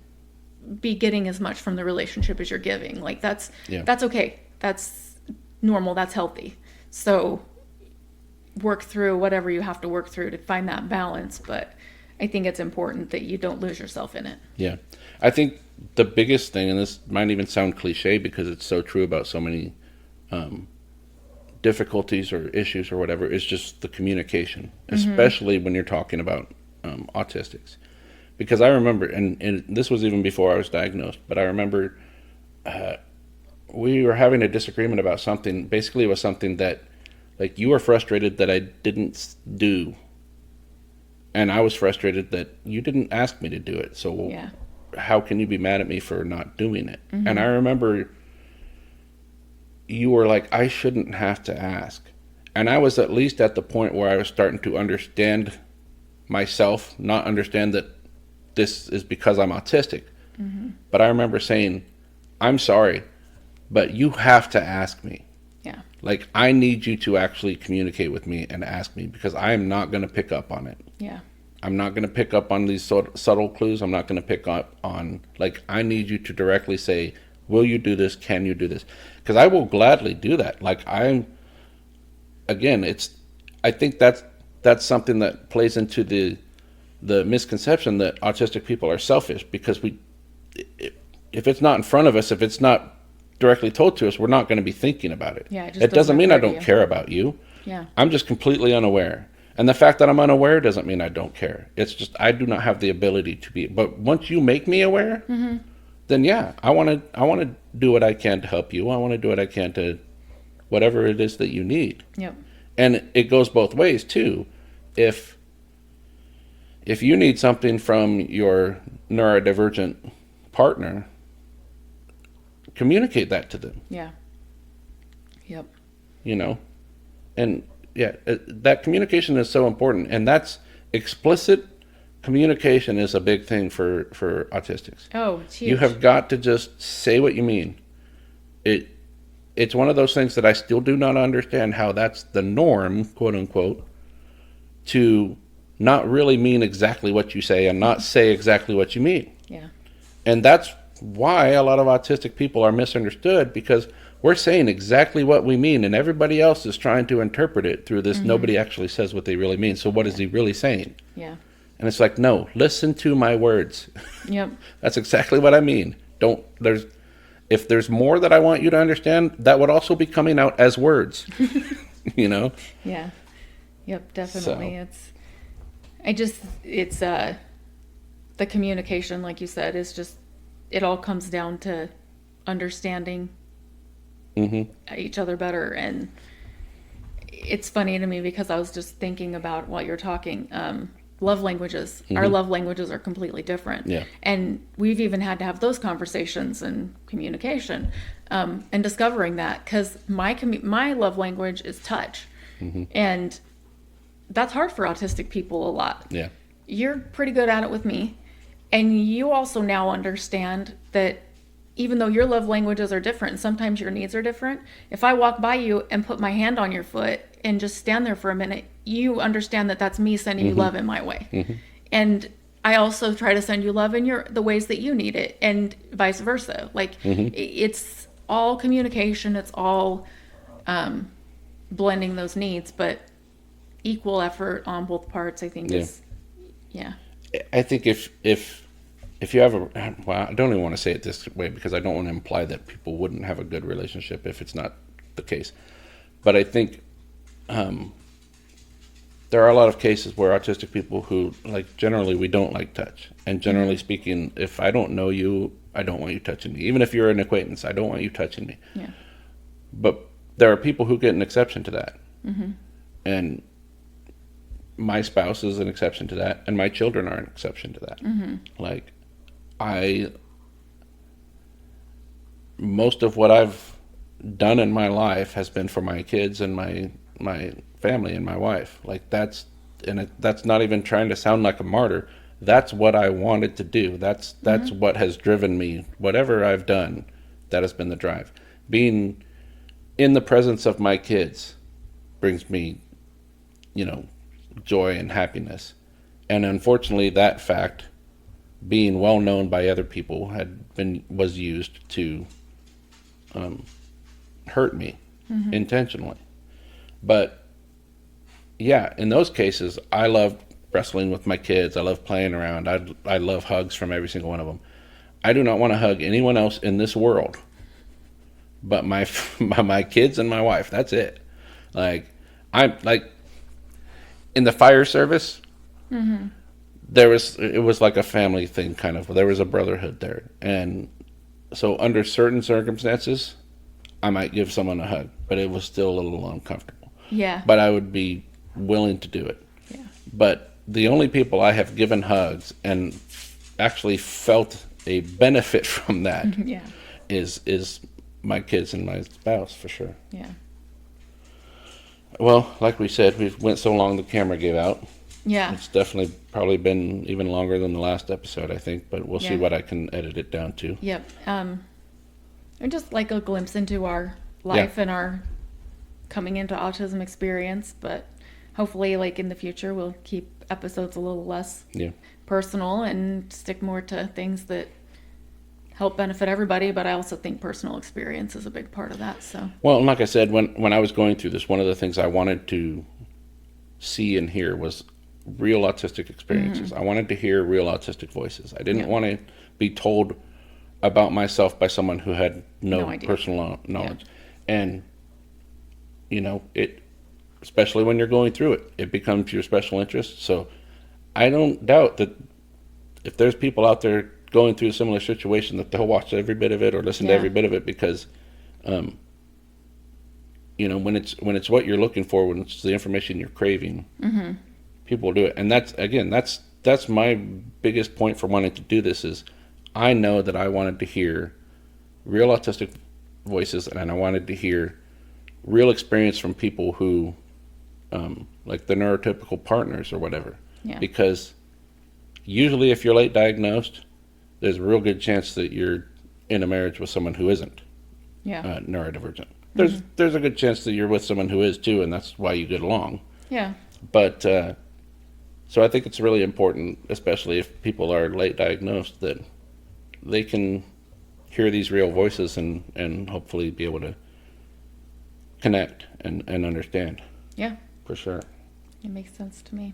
be getting as much from the relationship as you're giving. Like, that's okay. That's normal. That's healthy. So work through whatever you have to work through to find that balance. But I think it's important that you don't lose yourself in it. Yeah. I think the biggest thing, and this might even sound cliche because it's so true about so many difficulties or issues or whatever, is just the communication, especially when you're talking about autistics. Because I remember, and this was even before I was diagnosed, but I remember we were having a disagreement about something. Basically, it was something that, like, you were frustrated that I didn't do, and I was frustrated that you didn't ask me to do it. So Yeah. how can you be mad at me for not doing it? Mm-hmm. And I remember you were like, I shouldn't have to ask. And I was at least at the point where I was starting to understand myself, not understand that this is because I'm autistic. Mm-hmm. But I remember saying, I'm sorry, but you have to ask me. Yeah. Like, I need you to actually communicate with me and ask me, because I am not going to pick up on it. Yeah. I'm not going to pick up on these subtle clues. I'm not going to pick up on, like, I need you to directly say, will you do this? Can you do this? Because I will gladly do that. Like, I think that's something that plays into the misconception that autistic people are selfish, because if it's not in front of us, if it's not directly told to us, we're not going to be thinking about it. Yeah, it just it doesn't mean I occur to don't you. care about you. Yeah. I'm just completely unaware. And the fact that I'm unaware doesn't mean I don't care. It's just I do not have the ability to be. But once you make me aware, Mm-hmm. then yeah, I want to do what I can to help you. I want to do what I can to whatever it is that you need. Yep. And it goes both ways too. If you need something from your neurodivergent partner, communicate that to them. Yeah. Yep. You know, and yeah, that communication is so important, and that's explicit communication is a big thing for autistics. Oh, it's huge. You have got to just say what you mean. It's one of those things that I still do not understand how that's the norm, quote unquote, to not really mean exactly what you say and not say exactly what you mean. Yeah. And that's why a lot of autistic people are misunderstood, because we're saying exactly what we mean and everybody else is trying to interpret it through this. Nobody actually says what they really mean. So what is he really saying? Yeah. And it's like, no, listen to my words. Yep. That's exactly what I mean. If there's more that I want you to understand, that would also be coming out as words. You know? Yeah. Yep, definitely. So. It's the communication, like you said, is just, it all comes down to understanding each other better. And it's funny to me because I was just thinking about what you're talking, love languages. Our love languages are completely different. Yeah. And we've even had to have those conversations and communication, and discovering that, because my love language is touch. And that's hard for autistic people a lot. Yeah. You're pretty good at it with me. And you also now understand that even though your love languages are different, and sometimes your needs are different, if I walk by you and put my hand on your foot and just stand there for a minute, you understand that that's me sending you love in my way. And I also try to send you love in the ways that you need it, and vice versa. Like, it's all communication. It's all blending those needs, but equal effort on both parts, I think, is, yeah. I think if you have I don't even want to say it this way, because I don't want to imply that people wouldn't have a good relationship if it's not the case. But I think there are a lot of cases where autistic people who, like, generally we don't like touch. And generally speaking, if I don't know you, I don't want you touching me. Even if you're an acquaintance, I don't want you touching me. Yeah. But there are people who get an exception to that. And my spouse is an exception to that, and my children are an exception to that. Like, most of what I've done in my life has been for my kids and my family and my wife. Like, that's not even trying to sound like a martyr. That's what I wanted to do. That's what has driven me. Whatever I've done, that has been the drive. Being in the presence of my kids brings me, joy and happiness. And unfortunately, that fact, being well known by other people, was used to hurt me intentionally. But yeah, in those cases, I love wrestling with my kids. I love playing around. I love hugs from every single one of them. I do not want to hug anyone else in this world but my kids and my wife. That's it. Like, I'm like, in the fire service, it was like a family thing, kind of. There was a brotherhood there. And so under certain circumstances, I might give someone a hug, but it was still a little uncomfortable. Yeah. But I would be willing to do it. Yeah. But the only people I have given hugs and actually felt a benefit from that Yeah. is my kids and my spouse, for sure. Yeah. Well, like we said, we went so long the camera gave out. Yeah. It's definitely probably been even longer than the last episode, I think, but we'll see Yeah. what I can edit it down to. Yep. And just like a glimpse into our life and our coming into autism experience, but hopefully like in the future we'll keep episodes a little less personal and stick more to things that help benefit everybody, but I also think personal experience is a big part of that. So well, and like I said, when I was going through this, one of the things I wanted to see and hear was real autistic experiences. I wanted to hear real autistic voices. I didn't want to be told about myself by someone who had no personal knowledge. And you know, it, especially when you're going through it, it becomes your special interest. So I don't doubt that if there's people out there going through a similar situation, that they'll watch every bit of it or listen to every bit of it, because you know, when it's what you're looking for, when it's the information you're craving, people will do it. And that's my biggest point for wanting to do this is I know that I wanted to hear real autistic voices, and I wanted to hear real experience from people who like the neurotypical partners or whatever. Because usually if you're late diagnosed, there's a real good chance that you're in a marriage with someone who isn't neurodivergent. There's a good chance that you're with someone who is too, and that's why you get along. But so I think it's really important, especially if people are late diagnosed, that they can hear these real voices and hopefully be able to connect and understand. Yeah, for sure. It makes sense to me.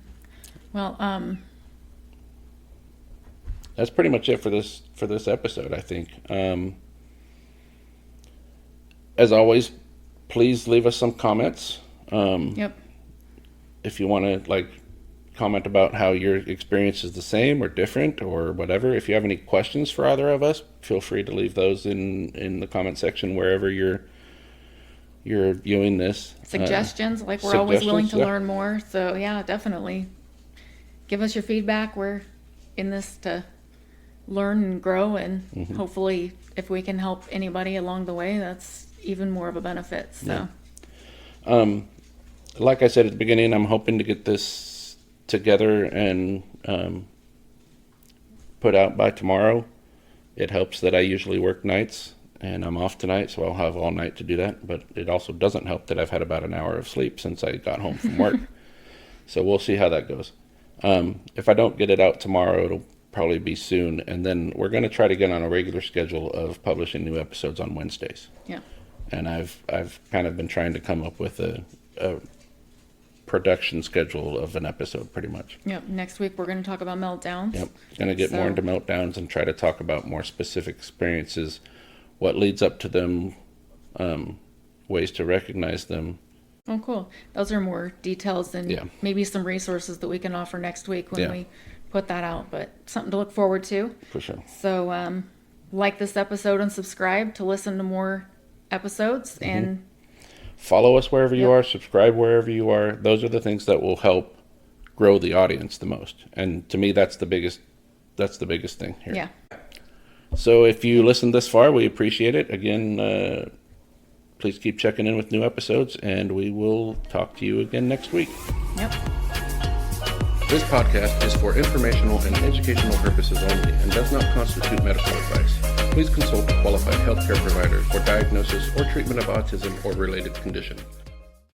Well, that's pretty much it for this episode, I think. As always, please leave us some comments. If you want to comment about how your experience is the same or different or whatever. If you have any questions for either of us, feel free to leave those in the comment section wherever you're viewing this. Suggestions, we're always willing to learn more. So yeah, definitely give us your feedback. We're in this to learn and grow, and hopefully if we can help anybody along the way, that's even more of a benefit. So like I said at the beginning, I'm hoping to get this together and put out by tomorrow. It helps that I usually work nights and I'm off tonight, so I'll have all night to do that. But it also doesn't help that I've had about an hour of sleep since I got home from work. So we'll see how that goes. If I don't get it out tomorrow, it'll probably be soon. And then we're going to try to get on a regular schedule of publishing new episodes on Wednesdays. And I've kind of been trying to come up with a production schedule of an episode, pretty much. Next week we're going to talk about meltdowns. Going to get more into meltdowns and try to talk about more specific experiences, what leads up to them, ways to recognize them. Oh, cool. Those are more details and maybe some resources that we can offer next week when we put that out, but something to look forward to. For sure. So like this episode and subscribe to listen to more episodes and follow us wherever you are, subscribe wherever you are. Those are the things that will help grow the audience the most. And to me, that's the biggest thing here. So if you listened this far, we appreciate it. Again, please keep checking in with new episodes, and we will talk to you again next week. This podcast is for informational and educational purposes only and does not constitute medical advice. Please consult a qualified healthcare provider for diagnosis or treatment of autism or related condition.